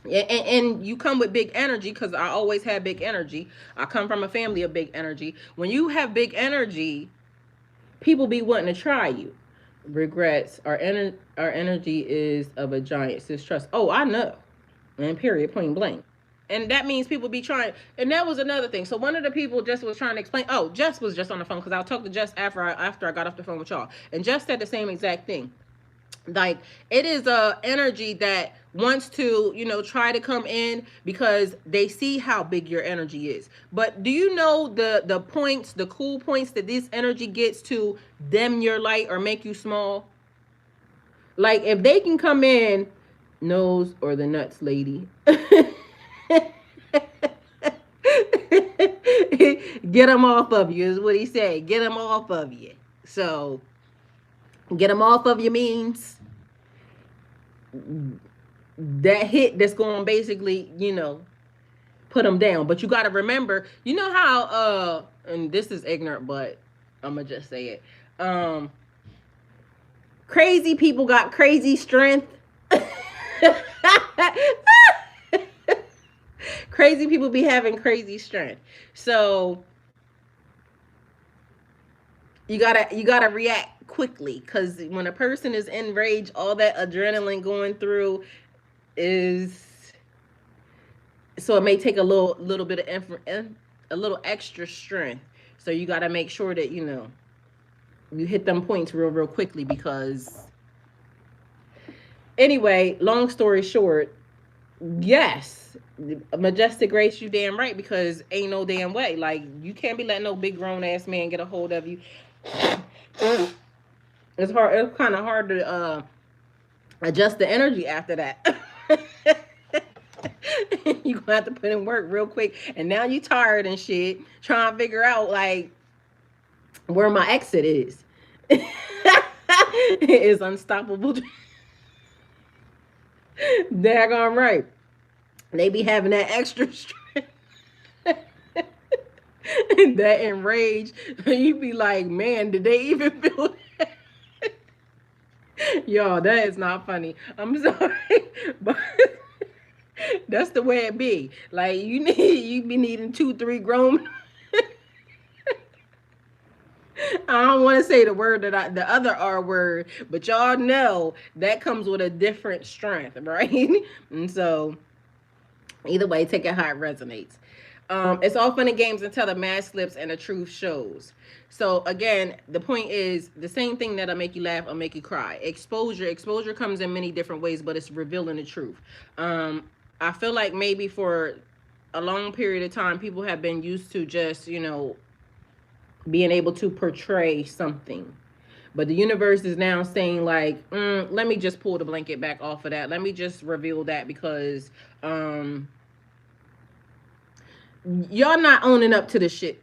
And you come with big energy, because I always had big energy. I come from a family of big energy. When you have big energy, people be wanting to try you. Regrets. Our energy is of a giant, sis, trust. Oh, I know. And period, point blank. And that means people be trying. And that was another thing. So one of the people just was trying to explain. Oh, Jess was just on the phone, because I'll talk to Jess after I got off the phone with y'all. And Jess said the same exact thing. Like, it is a energy that wants to try to come in because they see how big your energy is. But do you know the points, the cool points that this energy gets to dim your light or make you small? Like, if they can come in, nose or the nuts lady, get them off of you is what he said. Get them off of you. So get them off of you means that hit that's going to basically, put them down. But you got to remember, how, and this is ignorant, but I'm going to just say it. Crazy people got crazy strength. Crazy people be having crazy strength. So you gotta react quickly, because when a person is enraged, all that adrenaline going through is, so it may take a little bit of a little extra strength. So you gotta make sure that you hit them points real quickly, because anyway, long story short, yes, Majestic Grace, you damn right, because ain't no damn way. Like, you can't be letting no big grown ass man get a hold of you. It's hard. It's kind of hard to Adjust the energy after that. You gonna have to put in work real quick. And now you tired and shit, trying to figure out like where my exit is. It's unstoppable. Daggone right. They be having that extra strength. That enrage. You be like, man, did they even feel that? Y'all, that is not funny. I'm sorry. But that's the way it be. Like you be needing 2, 3 grown. I don't want to say the word the other R word, but y'all know that comes with a different strength, right? And so either way, take it how it resonates. It's all fun and games until the mask slips and the truth shows. So again, the point is the same thing that'll make you laugh or make you cry. Exposure comes in many different ways, but it's revealing the truth. I feel like maybe for a long period of time, people have been used to just, being able to portray something. But the universe is now saying like, let me just pull the blanket back off of that. Let me just reveal that because y'all not owning up to the shit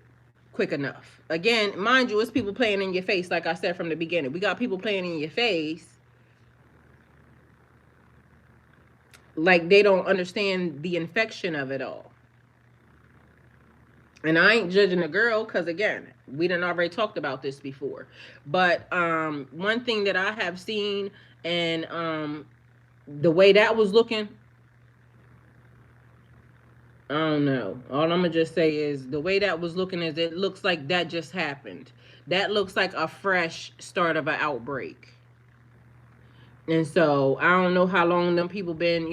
quick enough. Again, mind you, it's people playing in your face, like I said from the beginning. We got people playing in your face like they don't understand the infection of it all. And I ain't judging the girl because again, we done already talked about this before. But one thing that I have seen and the way that was looking, I don't know. All I'm gonna just say is the way that was looking is it looks like that just happened. That looks like a fresh start of an outbreak. And so I don't know how long them people been,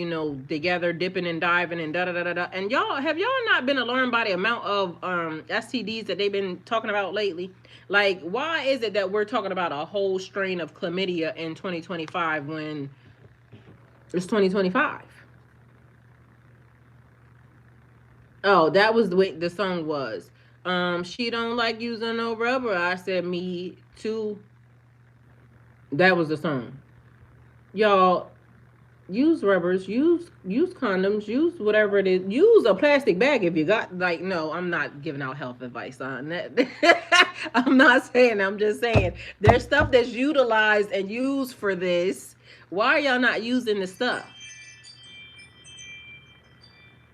together dipping and diving and da da da da da. And y'all not been alarmed by the amount of STDs that they've been talking about lately? Like, why is it that we're talking about a whole strain of chlamydia in 2025 when it's 2025? Oh, that was the way the song was. She don't like using no rubber. I said me too. That was the song. Y'all, use rubbers, use condoms, use whatever it is. Use a plastic bag if you got like no, I'm not giving out health advice on that. I'm not saying, I'm just saying there's stuff that's utilized and used for this. Why are y'all not using the stuff?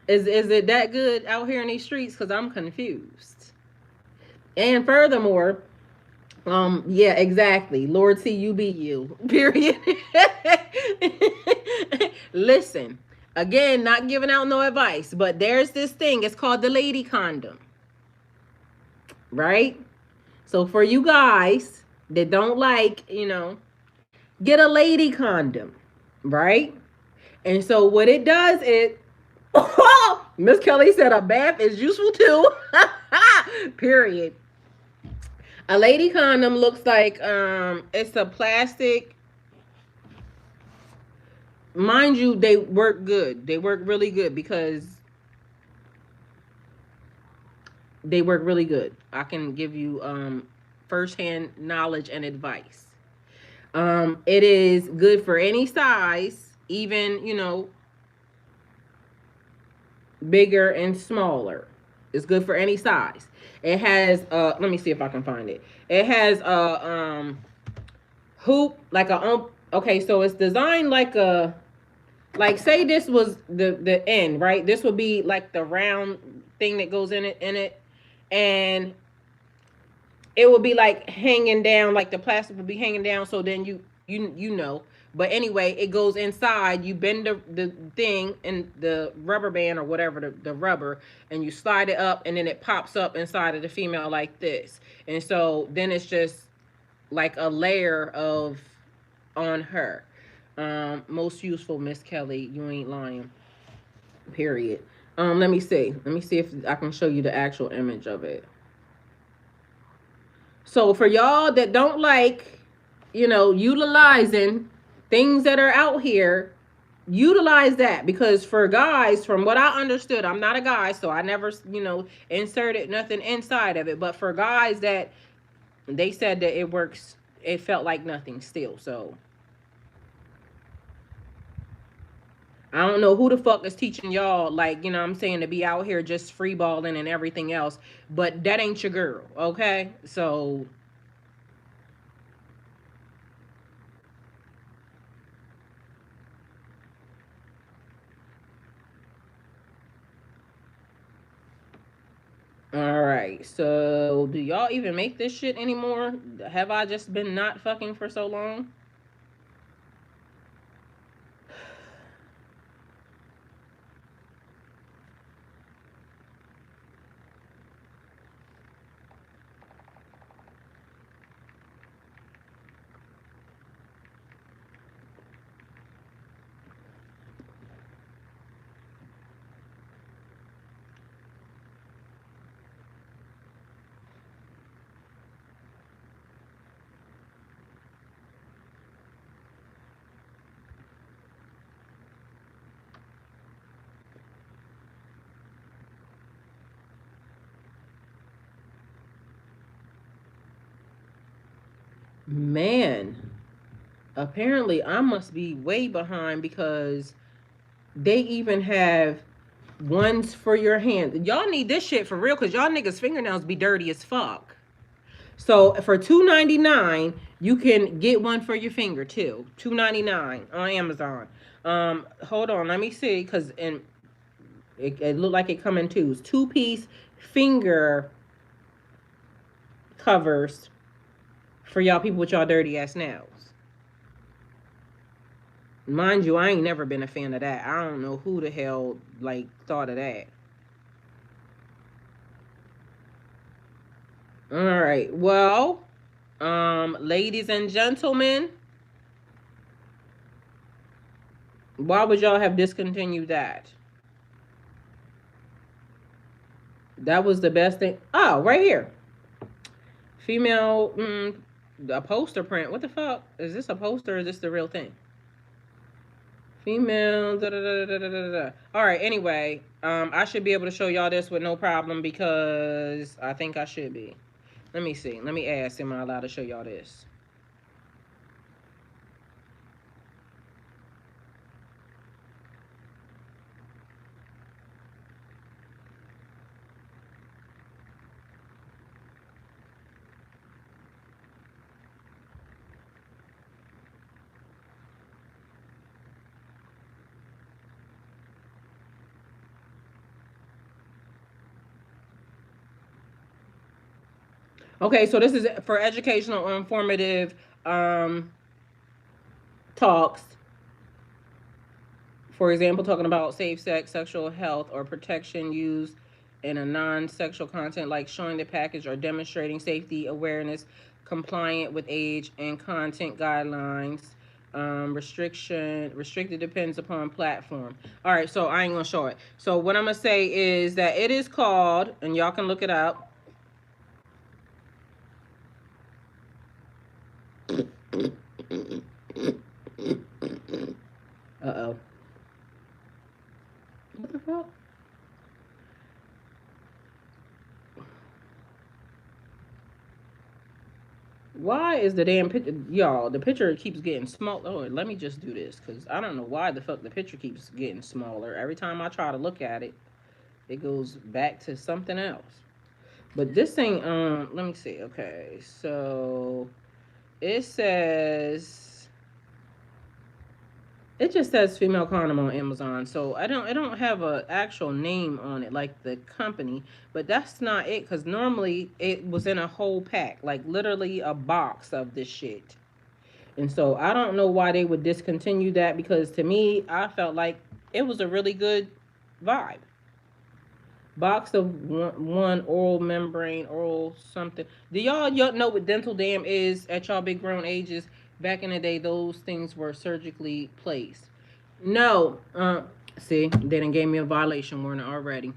Is it that good out here in these streets? Because I'm confused. And furthermore, yeah, exactly. Lord, see you be you. Period. Listen, again, not giving out no advice, but there's this thing. It's called the lady condom, right? So for you guys that don't like, get a lady condom, right? And so what it does is, Miss Kelly said a bath is useful too. Period. A lady condom looks like it's a plastic. Mind you, they work good. They work really good because they work really good. I can give you firsthand knowledge and advice. It is good for any size, even bigger and smaller. It's good for any size. It has let me see if I can find it. It has a hoop like a okay, so it's designed like a say this was the end, right? This would be like the round thing that goes in it and it would be like hanging down, like the plastic would be hanging down, so then you know. But anyway, it goes inside. You bend the thing and the rubber band or whatever, the rubber, and you slide it up, and then it pops up inside of the female like this. And so then it's just like a layer of on her. Most useful, Miss Kelly. You ain't lying. Period. Let me see. Let me see if I can show you the actual image of it. So for y'all that don't like, utilizing things that are out here, utilize that. Because for guys, from what I understood, I'm not a guy, so I never, inserted nothing inside of it. But for guys that they said that it works, it felt like nothing still. So I don't know who the fuck is teaching y'all, like, you know what I'm saying, to be out here just free balling and everything else, but that ain't your girl, okay? So, all right. So, do y'all even make this shit anymore? Have I just been not fucking for so long? Man, apparently I must be way behind because they even have ones for your hands. Y'all need this shit for real because y'all niggas' fingernails be dirty as fuck. So for $2.99, you can get one for your finger too. $2.99 on Amazon. Hold on, let me see, cause it looked like it come in twos. Two-piece finger covers for y'all people with y'all dirty ass nails. Mind you, I ain't never been a fan of that. I don't know who the hell like thought of that. All right. Well, ladies and gentlemen, why would y'all have discontinued that? That was the best thing. Oh, right here. Female, a poster print. What the fuck? Is this a poster or is this the real thing? Female, da da da da da da da. All right, anyway, I should be able to show y'all this with no problem because I think I should be. Let me see. Let me ask, am I allowed to show y'all this? Okay, so this is for educational or informative talks. For example, talking about safe sex, sexual health, or protection used in a non-sexual content like showing the package or demonstrating safety awareness compliant with age and content guidelines. Restricted depends upon platform. All right, so I ain't gonna show it. So what I'm gonna say is that it is called, and y'all can look it up. Uh-oh. What the fuck? Why is the damn picture, y'all? The picture keeps getting small. Oh, let me just do this because I don't know why the fuck the picture keeps getting smaller. Every time I try to look at it, it goes back to something else. But this thing, let me see. Okay, so it says it just says female condom on Amazon. So I don't have a actual name on it like the company, but that's not it because normally it was in a whole pack, like literally a box of this shit. And so I don't know why they would discontinue that because to me, I felt like it was a really good vibe. Box of one oral membrane, oral something. Do y'all know what dental dam is at y'all big grown ages? Back in the day, those things were surgically placed. No, see, they done gave me a violation warning already.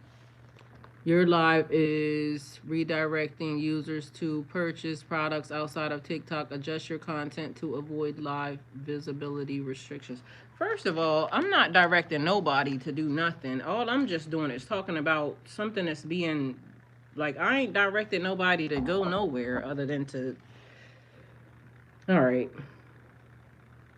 Your live is redirecting users to purchase products outside of TikTok. Adjust your content to avoid live visibility restrictions. First of all, I'm not directing nobody to do nothing. All I'm just doing is talking about something that's being like I ain't directed nobody to go nowhere other than to. All right.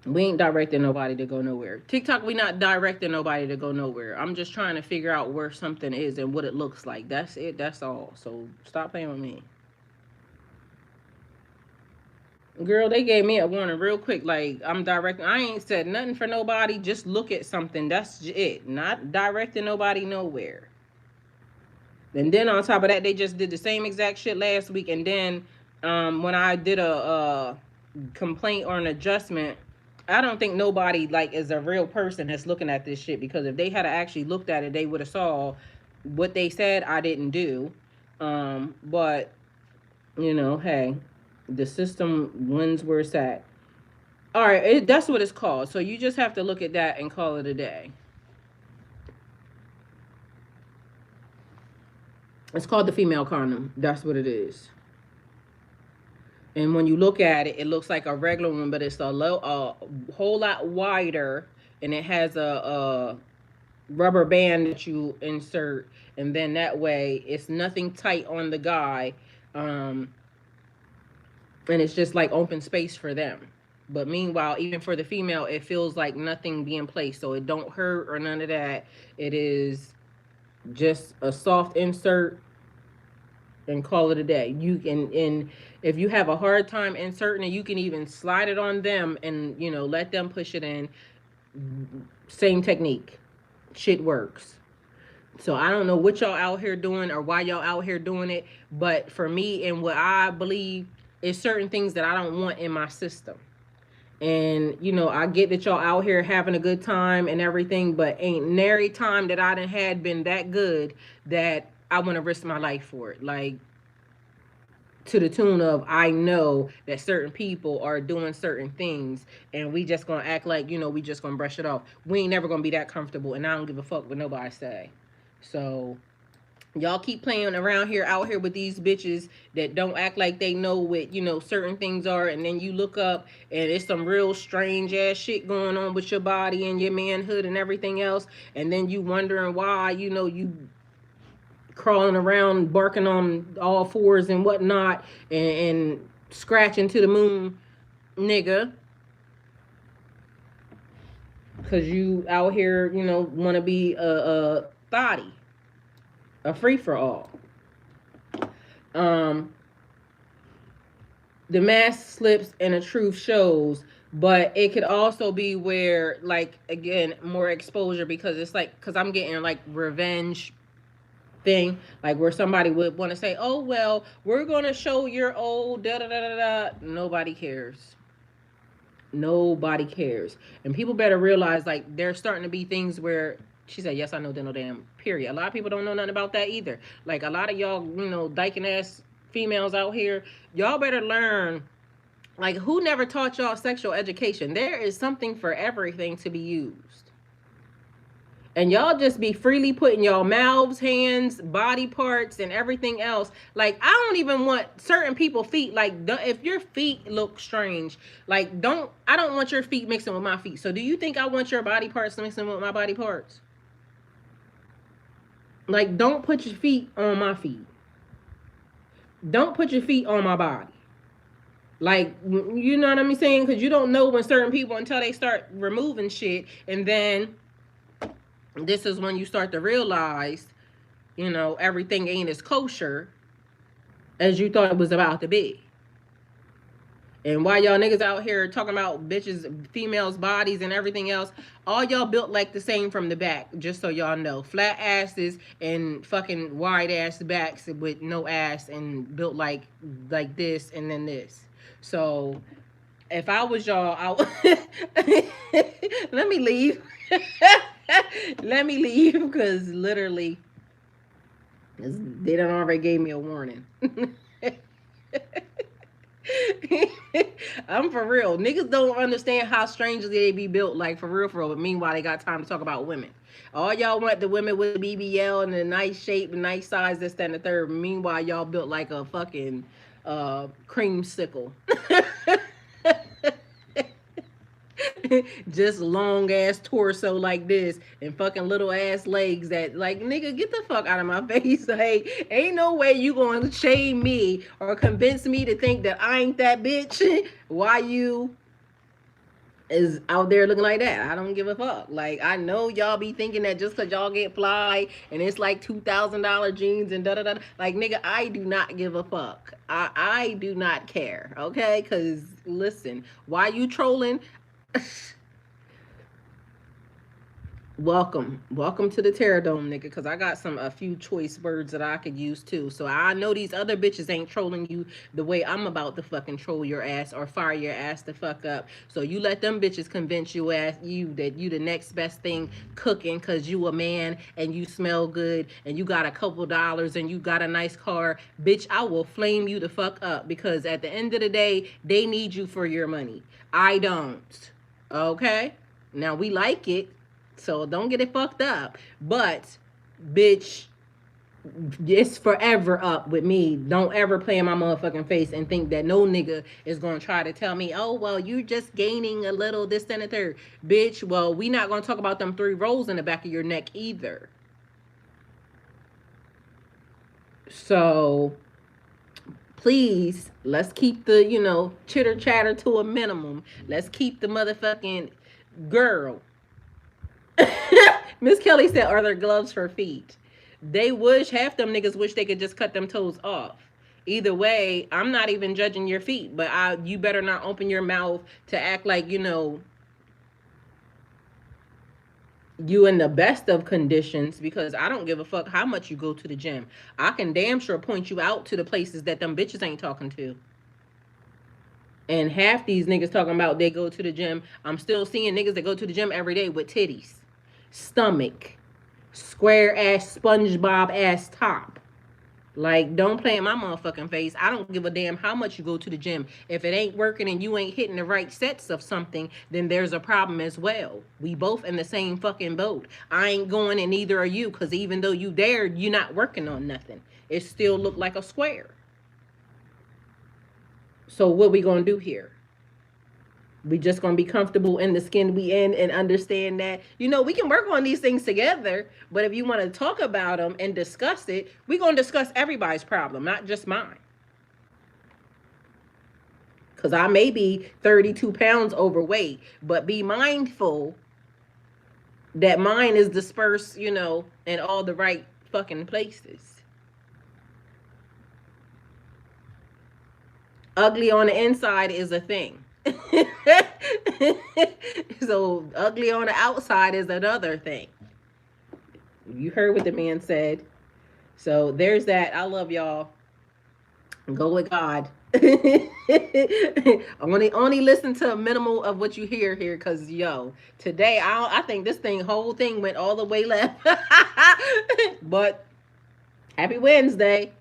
We ain't directing nobody to go nowhere. TikTok, we not directing nobody to go nowhere. I'm just trying to figure out where something is and what it looks like. That's it. That's all. So stop playing with me. Girl, they gave me a warning real quick. Like, I'm directing. I ain't said nothing for nobody. Just look at something. That's it. Not directing nobody nowhere. And then on top of that, they just did the same exact shit last week. And then when I did a complaint or an adjustment, I don't think nobody like is a real person that's looking at this shit, because if they had actually looked at it, they would have saw what they said I didn't do. But hey, the system wins where it's at. All right, that's what it's called. So you just have to look at that and call it a day. It's called the female condom. That's what it is. And when you look at it, it looks like a regular one, but it's a whole lot wider, and it has a rubber band that you insert, and then that way it's nothing tight on the guy, and it's just like open space for them. But meanwhile, even for the female, it feels like nothing being placed, so it don't hurt or none of that. It is just a soft insert, and call it a day. You can, and if you have a hard time inserting it, you can even slide it on them and let them push it in. Same technique, shit works. So I don't know what y'all out here doing or why y'all out here doing it, but for me and what I believe is certain things that I don't want in my system. And I get that y'all out here having a good time and everything, but ain't nary time that I done had been that good that I want to risk my life for it. Like, to the tune of, I know that certain people are doing certain things, and we just gonna act like we just gonna brush it off. We ain't never gonna be that comfortable, and I don't give a fuck what nobody say. So y'all keep playing around here, out here with these bitches that don't act like they know what certain things are, and then you look up and it's some real strange ass shit going on with your body and your manhood and everything else, and then you wondering why you crawling around, barking on all fours and whatnot, and scratching to the moon, nigga, because you out here, want to be a thotty, a free for all. Um, the mask slips and the truth shows, but it could also be where, like, again, more exposure, because it's like, because I'm getting like revenge thing, like where somebody would want to say, oh well, we're gonna show your old da da da da da. Nobody cares. Nobody cares. And people better realize, like, there's starting to be things where she said, yes, I know dental dam, period. A lot of people don't know nothing about that either. Like, a lot of y'all, dyking ass females out here, y'all better learn. Like, who never taught y'all sexual education? There is something for everything to be used. And y'all just be freely putting y'all mouths, hands, body parts, and everything else. Like, I don't even want certain people feet. Like, if your feet look strange, like, I don't want your feet mixing with my feet. So do you think I want your body parts mixing with my body parts? Like, don't put your feet on my feet. Don't put your feet on my body. Like, you know what I'm saying? Because you don't know when certain people, until they start removing shit, and then this is when you start to realize, everything ain't as kosher as you thought it was about to be. And why y'all niggas out here talking about bitches, females' bodies and everything else, all y'all built like the same from the back, just so y'all know. Flat asses and fucking wide ass backs with no ass, and built like this and then this. So if I was y'all, let me leave. Let me leave, because literally they done already gave me a warning. I'm for real. Niggas don't understand how strangely they be built, like, for real, for real. But meanwhile, they got time to talk about women. All y'all want the women with BBL and a nice shape and nice size, this, that, and the third. Meanwhile, y'all built like a fucking creamsicle. Just long ass torso like this, and fucking little ass legs that, like, nigga, get the fuck out of my face. Like, ain't no way you gonna shame me or convince me to think that I ain't that bitch. Why you is out there looking like that. I don't give a fuck. Like, I know y'all be thinking that just cause y'all get fly and it's like $2,000 jeans and da da da. Like, nigga, I do not give a fuck. I do not care. Okay, cause listen, why you trolling? Welcome to the Terror Dome, nigga. Cause I got a few choice words that I could use too. So I know these other bitches ain't trolling you the way I'm about to fucking troll your ass or fire your ass the fuck up. So you let them bitches convince you that you the next best thing cooking, cause you a man and you smell good and you got a couple dollars and you got a nice car. Bitch, I will flame you the fuck up because at the end of the day, they need you for your money. I don't. Okay? Now we like it, so don't get it fucked up. But, bitch, it's forever up with me. Don't ever play in my motherfucking face and think that no nigga is gonna try to tell me, oh, well, you're just gaining a little this, and the third. Bitch, well, we not gonna talk about them 3 rolls in the back of your neck either. So, please, let's keep the, chitter chatter to a minimum. Let's keep the motherfucking girl. Miss Kelly said, "Are there gloves for feet?" They wish half them niggas wish they could just cut them toes off. Either way, I'm not even judging your feet, but you better not open your mouth to act like you in the best of conditions because I don't give a fuck how much you go to the gym. I can damn sure point you out to the places that them bitches ain't talking to. And half these niggas talking about they go to the gym. I'm still seeing niggas that go to the gym every day with titties, stomach, square ass SpongeBob ass top. Like, don't play in my motherfucking face. I don't give a damn how much you go to the gym. If it ain't working and you ain't hitting the right sets of something, then there's a problem as well. We both in the same fucking boat. I ain't going and neither are you, because even though you dared, you not working on nothing. It still look like a square. So what we gonna do here? We just gonna be comfortable in the skin we in and understand that we can work on these things together. But if you want to talk about them and discuss it, we gonna discuss everybody's problem, not just mine. Because I may be 32 pounds overweight, but be mindful that mine is dispersed, in all the right fucking places. Ugly on the inside is a thing. So ugly on the outside is another thing. You heard what the man said. So there's that. I love y'all. Go with God. only listen to a minimal of what you hear here, cause today I think this whole thing went all the way left. But happy Wednesday.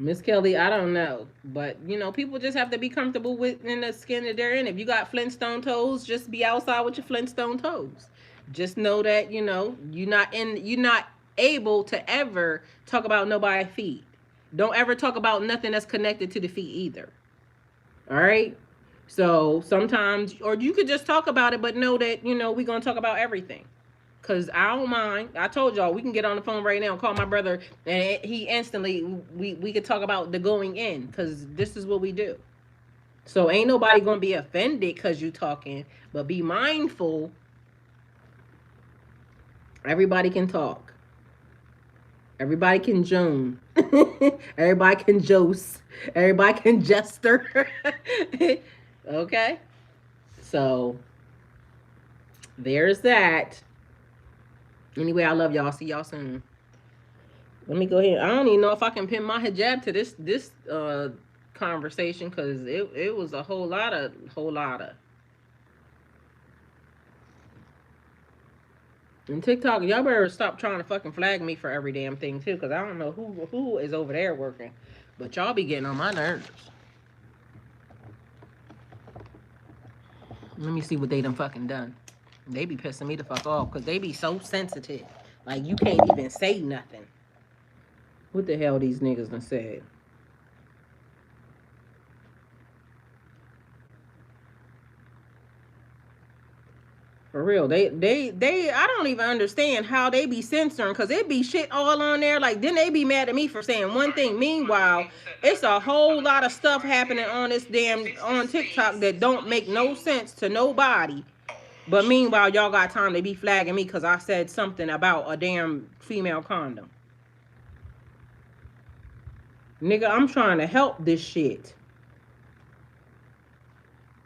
Miss Kelly, I don't know, but people just have to be comfortable with in the skin that they're in. If you got Flintstone toes, just be outside with your Flintstone toes. Just know that you're not able to ever talk about nobody's feet. Don't ever talk about nothing that's connected to the feet either. All right. So sometimes, or you could just talk about it, but know that we're gonna talk about everything. Cause I don't mind. I told y'all we can get on the phone right now and call my brother, and he instantly we could talk about the going in. Cause this is what we do. So ain't nobody gonna be offended cause you talking, but be mindful. Everybody can talk. Everybody can joan. Everybody can jose. Everybody can jester. Okay. So there's that. Anyway, I love y'all. See y'all soon. Let me go ahead. I don't even know if I can pin my hijab to this conversation because it was a whole lot of. And TikTok, y'all better stop trying to fucking flag me for every damn thing too, because I don't know who is over there working, but y'all be getting on my nerves. Let me see what they done fucking done. They be pissing me the fuck off because they be so sensitive. Like you can't even say nothing. What the hell these niggas done said? For real, they. I don't even understand how they be censoring, cause it be shit all on there. Like, then they be mad at me for saying one thing. Meanwhile, it's a whole lot of stuff happening on this damn on TikTok that don't make no sense to nobody. But meanwhile, y'all got time to be flagging me cause I said something about a damn female condom. Nigga, I'm trying to help this shit.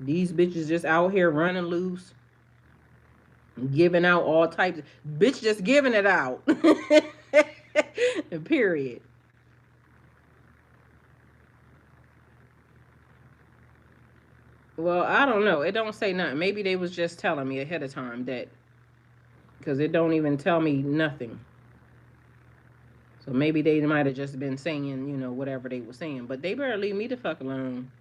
These bitches just out here running loose, giving out all types of, bitch just giving it out. Period. Well, I don't know. It don't say nothing. Maybe they was just telling me ahead of time that, because it don't even tell me nothing. So maybe they might have just been saying, whatever they were saying. But they better leave me the fuck alone.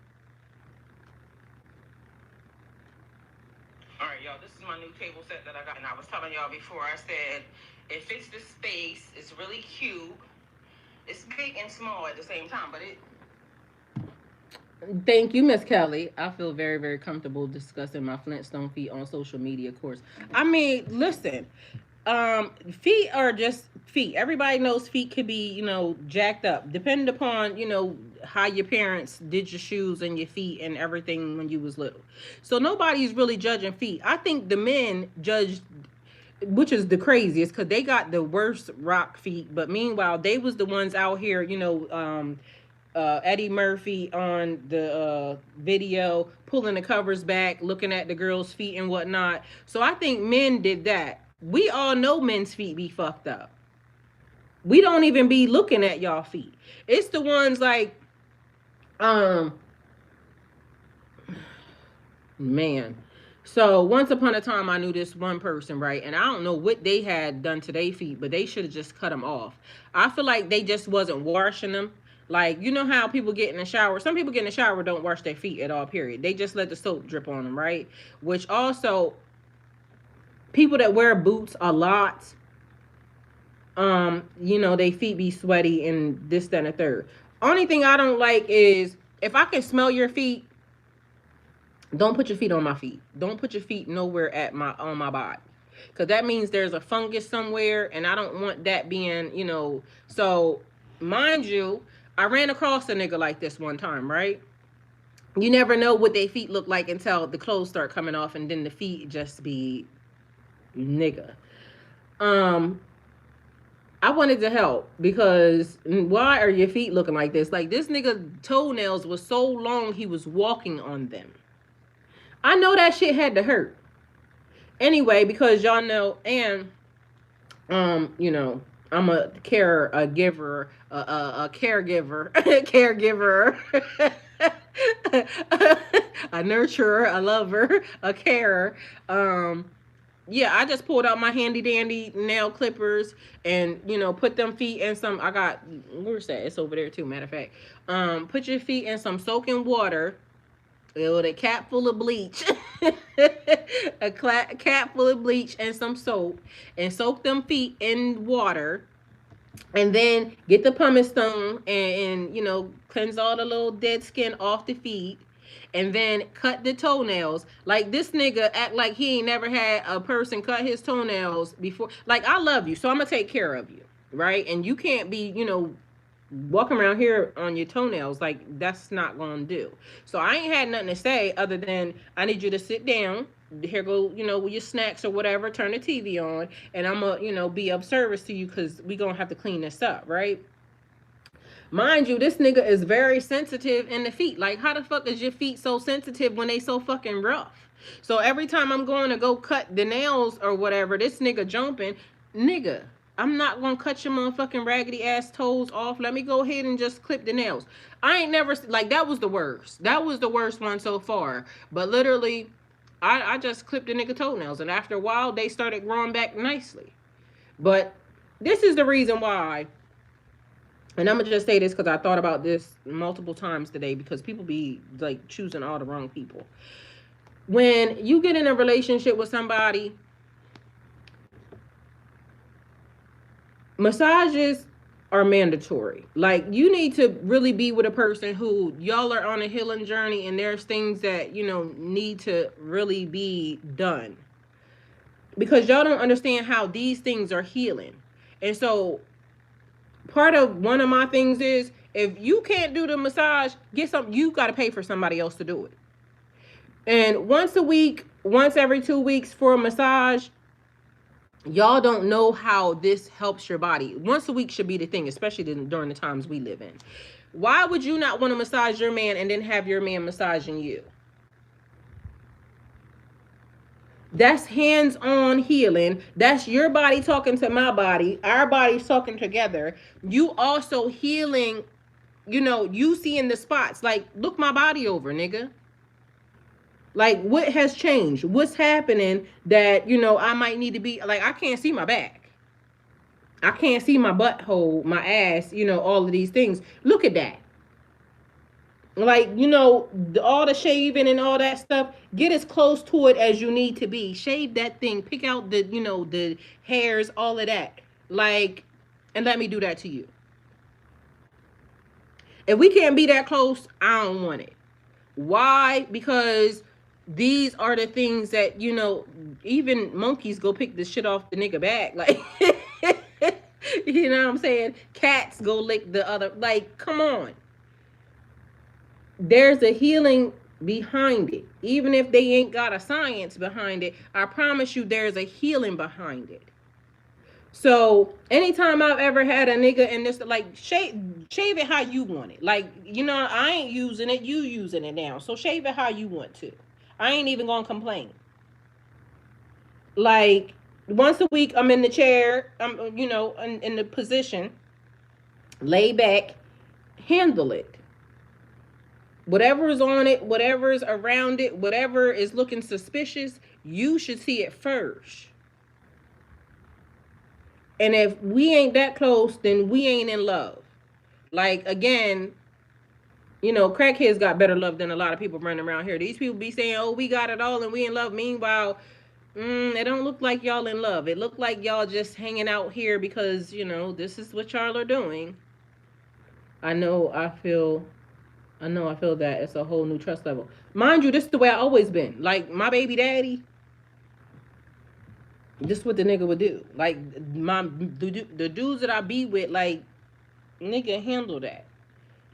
All right, y'all. This is my new table set that I got, and I was telling y'all before. I said it fits the space. It's really cute. It's big and small at the same time, but it. Thank you, Miss Kelly. I feel very, very comfortable discussing my Flintstone feet on social media, of course. I mean, listen, feet are just feet. Everybody knows feet could be, jacked up, depending upon, how your parents did your shoes and your feet and everything when you was little. So nobody's really judging feet. I think the men judge, which is the craziest, because they got the worst rock feet, but meanwhile they was the ones out here, Eddie Murphy on the video, pulling the covers back, looking at the girl's feet and whatnot. So I think men did that. We all know men's feet be fucked up. We don't even be looking at y'all feet. It's the ones like, um, man. So once upon a time, I knew this one person, right? And I don't know what they had done to their feet, but they should have just cut them off. I feel like they just wasn't washing them. Like, you know how people get in the shower? Some people get in the shower, don't wash their feet at all, period. They just let the soap drip on them, right? Which also, people that wear boots a lot, they feet be sweaty and this, that, and the third. Only thing I don't like is, if I can smell your feet, don't put your feet on my feet. Don't put your feet nowhere on my body. Because that means there's a fungus somewhere, and I don't want that being, So, mind you, I ran across a nigga like this one time, right? You never know what their feet look like until the clothes start coming off, and then the feet just be nigga. I wanted to help, because why are your feet looking like this? Like, this nigga toenails was so long he was walking on them. I know that shit had to hurt. Anyway, because y'all know, and I'm a giver, a caregiver, caregiver, a nurturer, a lover, a carer. Yeah, I just pulled out my handy dandy nail clippers and put them feet in some. I got, where's that? It's over there too. Matter of fact, put your feet in some soaking water with a cap full of bleach, cap full of bleach and some soap, and soak them feet in water, and then get the pumice stone and cleanse all the little dead skin off the feet, and then cut the toenails. Like, this nigga act like he ain't never had a person cut his toenails before. Like, I love you, so I'm gonna take care of you, right? And you can't be walking around here on your toenails. Like, that's not gonna do. So I ain't had nothing to say other than, I need you to sit down. Here go, with your snacks or whatever, turn the TV on, and I'm gonna, be of service to you, because we gonna have to clean this up, right? Mind you, this nigga is very sensitive in the feet. Like, how the fuck is your feet so sensitive when they so fucking rough? So every time I'm going to go cut the nails or whatever, this nigga jumping. Nigga, I'm not gonna cut your motherfucking raggedy ass toes off. Let me go ahead and just clip the nails. I ain't never, like, that was the worst. That was the worst one so far. But literally, I just clipped the nigga toenails, and after a while, they started growing back nicely. But this is the reason why, and I'm gonna just say this because I thought about this multiple times today, because people be like choosing all the wrong people. When you get in a relationship with somebody, massages are mandatory. Like, you need to really be with a person who y'all are on a healing journey, and there's things that need to really be done. because y'all don't understand how these things are healing. And so part of one of my things is, if you can't do the massage, get some, you got to pay for somebody else to do it. And once a week, once every 2 weeks for a massage, y'all don't know how this helps your body. Once a week should be the thing, especially during the times we live in. Why would you not want to massage your man and then have your man massaging you? That's hands-on healing. That's your body talking to my body, our bodies talking together. You also healing, you seeing the spots. Like, look my body over, nigga. Like, what has changed? What's happening that, I might need to be, like, I can't see my back. I can't see my butthole, my ass, all of these things. Look at that. Like, all the shaving and all that stuff, get as close to it as you need to be. Shave that thing, pick out the hairs, all of that. Like, and let me do that to you. If we can't be that close, I don't want it. Why? Because these are the things that, even monkeys go pick the shit off the nigga back. Like, you know what I'm saying? Cats go lick the other. Like, come on. There's a healing behind it. Even if they ain't got a science behind it, I promise you there's a healing behind it. So anytime I've ever had a nigga in this, like, shave it how you want it. Like, I ain't using it, you using it now. So shave it how you want to. I ain't even gonna complain. Like, once a week I'm in the chair, I'm in the position, lay back, handle it. Whatever is on it, whatever is around it, whatever is looking suspicious, you should see it first. And if we ain't that close, then we ain't in love. Like, again, crackheads got better love than a lot of people running around here. These people be saying, oh, we got it all and we in love. Meanwhile, it don't look like y'all in love. It look like y'all just hanging out here because, this is what y'all are doing. I know I feel that it's a whole new trust level. Mind you, this is the way I always been. Like, my baby daddy, this is what the nigga would do. Like, the dudes that I be with, like, nigga, handle that.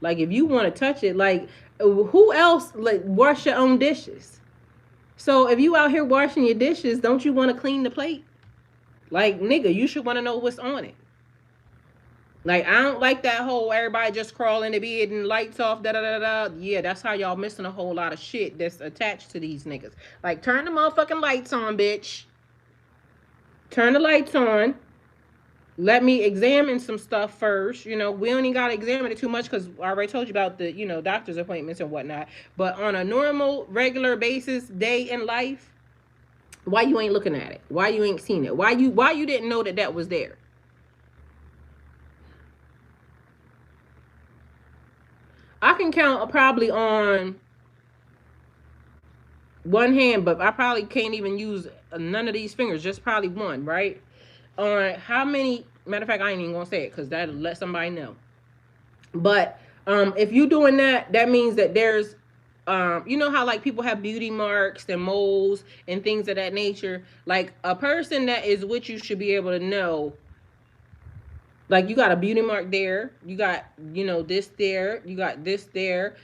Like, if you want to touch it, like, who else, like, wash your own dishes? So if you out here washing your dishes, don't you want to clean the plate? Like, nigga, you should want to know what's on it. Like, I don't like that whole everybody just crawl in the bed and lights off, da-da-da-da. Yeah, that's how y'all missing a whole lot of shit that's attached to these niggas. Like, turn the motherfucking lights on, bitch. Turn the lights on. Let me examine some stuff first. We don't even got to examine it too much because I already told you about the, doctor's appointments and whatnot. But on a normal, regular basis, day in life, why you ain't looking at it? Why you ain't seen it? Why you didn't know that was there? I can count probably on one hand, but I probably can't even use none of these fingers, just probably one, right? On how many, matter of fact, I ain't even gonna say it because that'll let somebody know. But if you doing that, that means that there's you know how, like, people have beauty marks and moles and things of that nature. Like, a person that is with you should be able to know, like, you got a beauty mark there, you got, this there, you got this there.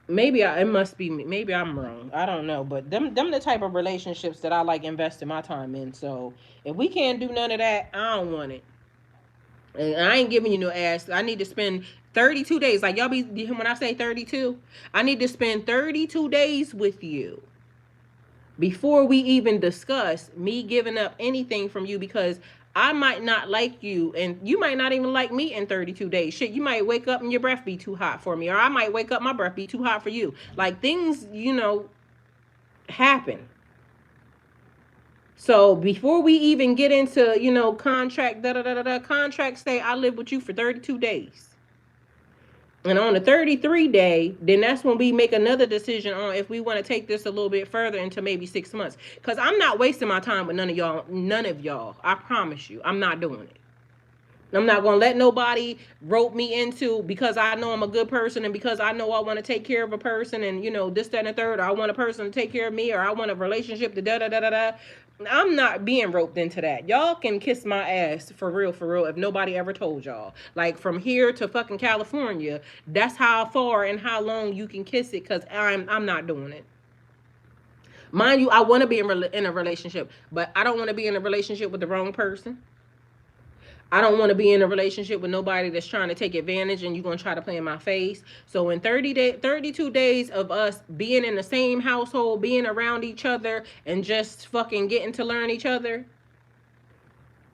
It must be me. Maybe I'm wrong. I don't know. But them the type of relationships that I like investing my time in. So if we can't do none of that, I don't want it. And I ain't giving you no ass. I need to spend 32 days. Like, y'all be, when I say 32, I need to spend 32 days with you before we even discuss me giving up anything from you, because I might not like you and you might not even like me in 32 days. Shit, you might wake up and your breath be too hot for me, or I might wake up my breath be too hot for you. Like, things, happen. So before we even get into, contract, contract say I live with you for 32 days. And on the 33 day, then that's when we make another decision on if we want to take this a little bit further into maybe 6 months. Because I'm not wasting my time with none of y'all. I promise you, I'm not doing it. I'm not gonna let nobody rope me into, because I know I'm a good person and because I know I want to take care of a person, and this, that, and the third, or I want a person to take care of me, or I want a relationship to da da da da da. I'm not being roped into that. Y'all can kiss my ass for real. If nobody ever told y'all, like from here to fucking California, that's how far and how long you can kiss it. Cause I'm not doing it. Mind you, I want to be in a relationship, but I don't want to be in a relationship with the wrong person. I don't want to be in a relationship with nobody that's trying to take advantage and you're going to try to play in my face. So in 32 days of us being in the same household, being around each other and just fucking getting to learn each other.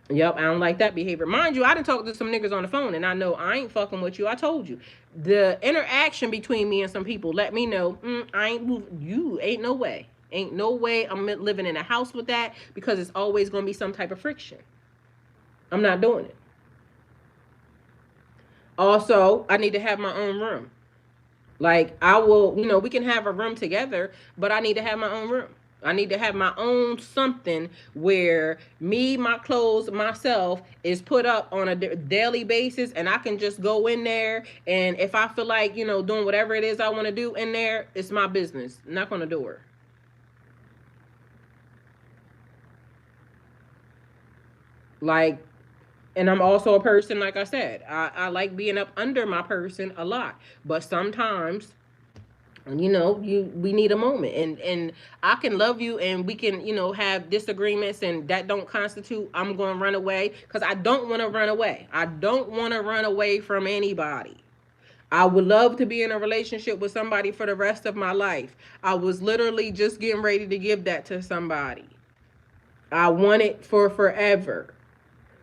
Yep, I don't like that behavior. Mind you, I done talked to some niggas on the phone and I know I ain't fucking with you. I told you. The interaction between me and some people let me know, I ain't moving. You ain't no way. Ain't no way I'm living in a house with that, because it's always going to be some type of friction. I'm not doing it. Also, I need to have my own room. Like, I will, we can have a room together, but I need to have my own room. I need to have my own something where me, my clothes, myself is put up on a daily basis, and I can just go in there. And if I feel like, doing whatever it is I want to do in there, it's my business. Knock on the door. Like, and I'm also a person, like I said, I like being up under my person a lot. But sometimes, we need a moment, and I can love you and we can, have disagreements, and that don't constitute I'm going to run away, because I don't want to run away. I don't want to run away from anybody. I would love to be in a relationship with somebody for the rest of my life. I was literally just getting ready to give that to somebody. I want it for forever.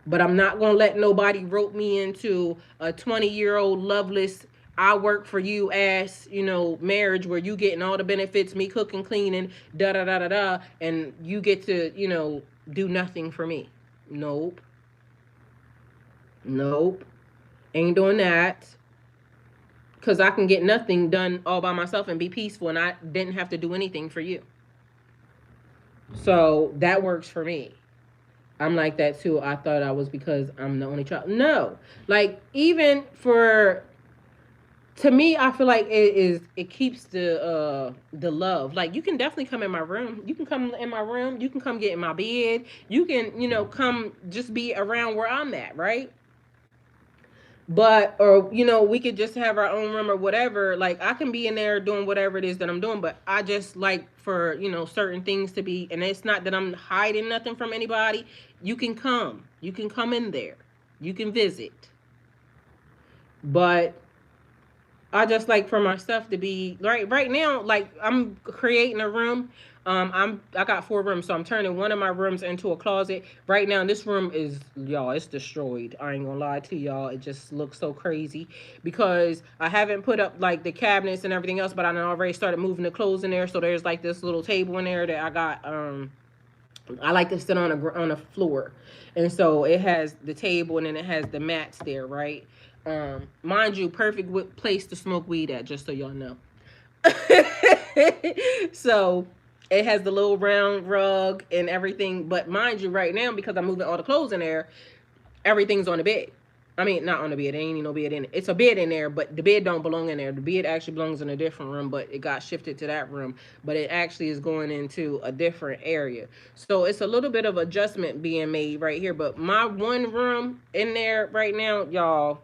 But I'm not going to let nobody rope me into a 20-year-old loveless, I work for you ass, marriage where you getting all the benefits, me cooking, cleaning, da da da da da, and you get to, do nothing for me. Nope. Nope. Ain't doing that. Because I can get nothing done all by myself and be peaceful, and I didn't have to do anything for you. So that works for me. I'm like that too. I thought I was because I'm the only child. No, like, even for, to me, I feel like it keeps the love. Like, you can definitely come in my room. You can come in my room. You can come get in my bed. You can, come just be around where I'm at, right? But, or, we could just have our own room or whatever. Like, I can be in there doing whatever it is that I'm doing, but I just like for, certain things to be, and it's not that I'm hiding nothing from anybody. You can come in there, you can visit. But I just like for my stuff to be right now. Like, I'm creating a room. I got 4 rooms, so I'm turning one of my rooms into a closet. Right now, this room is, y'all, it's destroyed. I ain't gonna lie to y'all. It just looks so crazy because I haven't put up like the cabinets and everything else, but I already started moving the clothes in there. So there's like this little table in there that I got. I like to sit on a floor, and so it has the table and then it has the mats there, right? Mind you, perfect place to smoke weed at, just so y'all know. So it has the little round rug and everything, but mind you, right now, because I'm moving all the clothes in there, everything's on the bed. I mean, not on the bed. There ain't no bed in it. It's a bed in there, but the bed don't belong in there. The bed actually belongs in a different room, but it got shifted to that room. But it actually is going into a different area. So it's a little bit of adjustment being made right here. But my one room in there right now, y'all,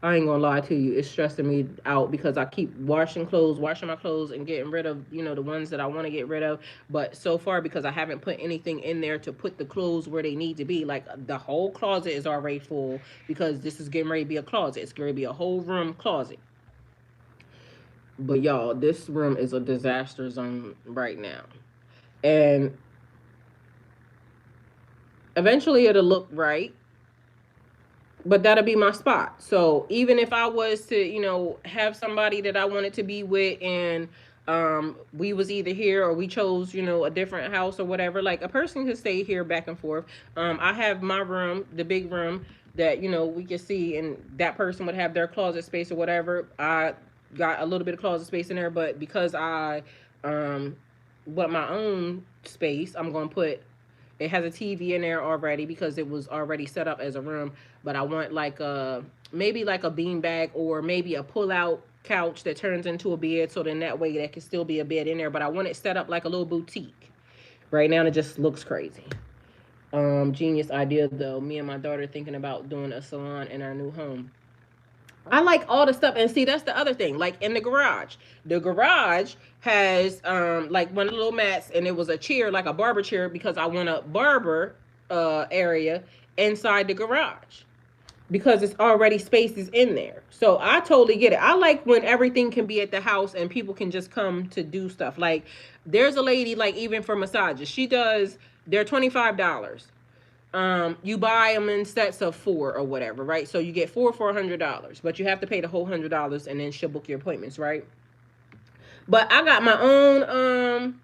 I ain't gonna lie to you, it's stressing me out because I keep washing my clothes and getting rid of, the ones that I want to get rid of. But so far, because I haven't put anything in there to put the clothes where they need to be, like the whole closet is already full because this is getting ready to be a closet. It's going to be a whole room closet. But y'all, this room is a disaster zone right now. And eventually it'll look right, but that'll be my spot. So even if I was to, have somebody that I wanted to be with, and we was either here or we chose, a different house or whatever, like a person could stay here back and forth. I have my room, the big room that, we can see, and that person would have their closet space or whatever. I got a little bit of closet space in there, but because I want my own space, I'm gonna put It has a TV in there already because it was already set up as a room. But I want like a maybe like a bean bag or maybe a pull out couch that turns into a bed. So then that way there can still be a bed in there. But I want it set up like a little boutique. Right now it just looks crazy. Genius idea though. Me and my daughter thinking about doing a salon in our new home. I like all the stuff, and see that's the other thing. Like in the garage, has like one of the little mats, and it was a chair, like a barber chair, because I want a barber area inside the garage because it's already spaces in there. So I totally get it. I like when everything can be at the house and people can just come to do stuff. Like there's a lady like even for massages, she does. They're $25. You buy them in sets of four or whatever, right? So you get four for $100, but you have to pay the whole $100, and then she'll book your appointments, right? But I got my own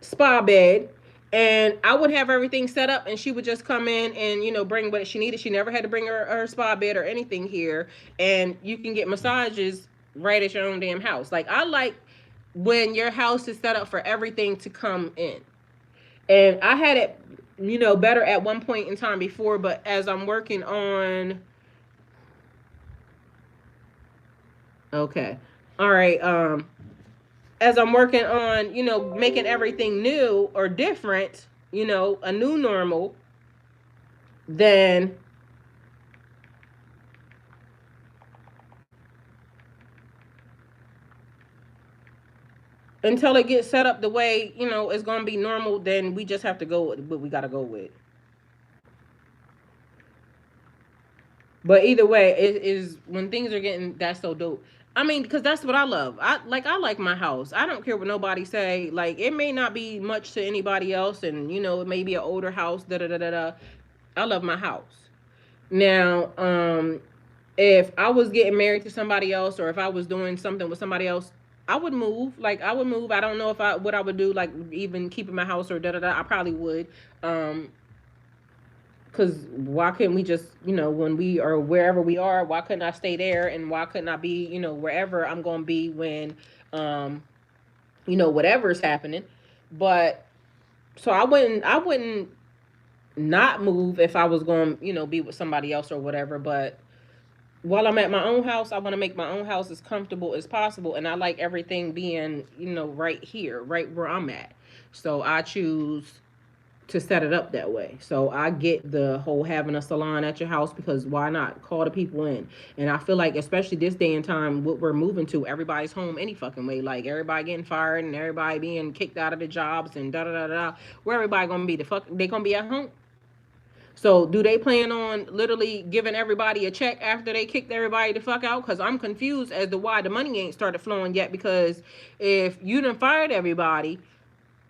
spa bed, and I would have everything set up, and she would just come in and bring what she needed. She never had to bring her spa bed or anything here, and you can get massages right at your own damn house. Like I like when your house is set up for everything to come in. And I had it, better at one point in time before, but as I'm working on, okay, all right, as I'm working on, making everything new or different, a new normal, then until it gets set up the way it's gonna be normal, then we just have to go with what we gotta go with. But either way, it is when things are getting that's so dope. I mean, because that's what I love. I like my house. I don't care what nobody say. Like it may not be much to anybody else, and it may be an older house. Da da da da da. I love my house. Now, if I was getting married to somebody else, or if I was doing something with somebody else, I would move. Like I would move. I don't know if I what I would do. Like even keeping my house or da da da. I probably would. Because why couldn't we just when we are wherever we are, why couldn't I stay there, and why couldn't I be wherever I'm going to be when um whatever's happening. But so I wouldn't not move if I was going to be with somebody else or whatever. But while I'm at my own house, I want to make my own house as comfortable as possible, and I like everything being right here, right where I'm at. So I choose to set it up that way. So I get the whole having a salon at your house, because why not call the people in? And I feel like especially this day and time, what we're moving to, everybody's home any fucking way. Like everybody getting fired and everybody being kicked out of their jobs and da da da da. Where everybody gonna be? The fuck they gonna be at home? So do they plan on literally giving everybody a check after they kicked everybody the fuck out? Because I'm confused as to why the money ain't started flowing yet. Because if you done fired everybody,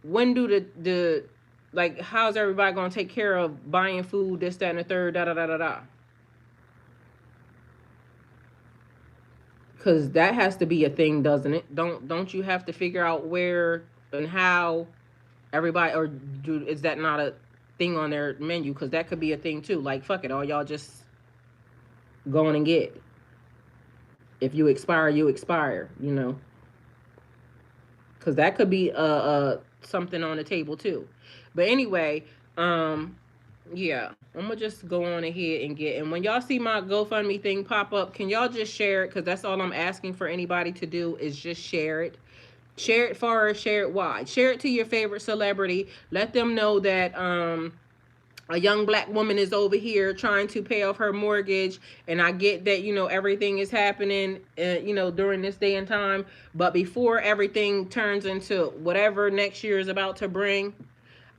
when do the like how's everybody gonna take care of buying food, this, that, and the third, da da da da da? Because that has to be a thing, doesn't it? Don't you have to figure out where and how everybody, or is that not a thing on their menu? Because that could be a thing too. Like fuck it, all y'all just going and get. If you expire, you expire. Because that could be something on the table too. But anyway, um, yeah, I'm gonna just go on ahead and get. And when y'all see my GoFundMe thing pop up, can y'all just share it? Because that's all I'm asking for anybody to do is just share it. Share it far, share it wide. Share it to your favorite celebrity. Let them know that a young black woman is over here trying to pay off her mortgage, and I get that everything is happening during this day and time, but before everything turns into whatever next year is about to bring,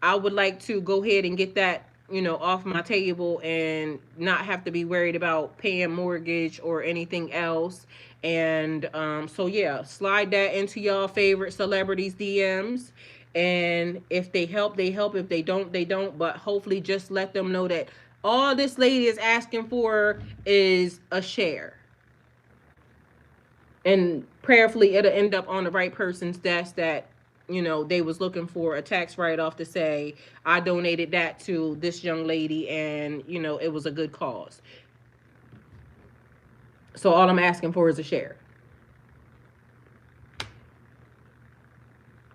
I would like to go ahead and get that off my table and not have to be worried about paying mortgage or anything else. And so yeah, slide that into y'all favorite celebrities DMs, and if they help, they help. If they don't, they don't. But hopefully just let them know that all this lady is asking for is a share, and prayerfully it'll end up on the right person's desk that they was looking for a tax write-off to say I donated that to this young lady, and it was a good cause. So all I'm asking for is a share.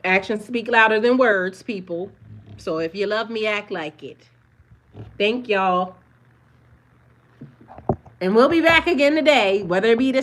Actions speak louder than words, people. So if you love me, act like it. Thank y'all. And we'll be back again today, whether it be the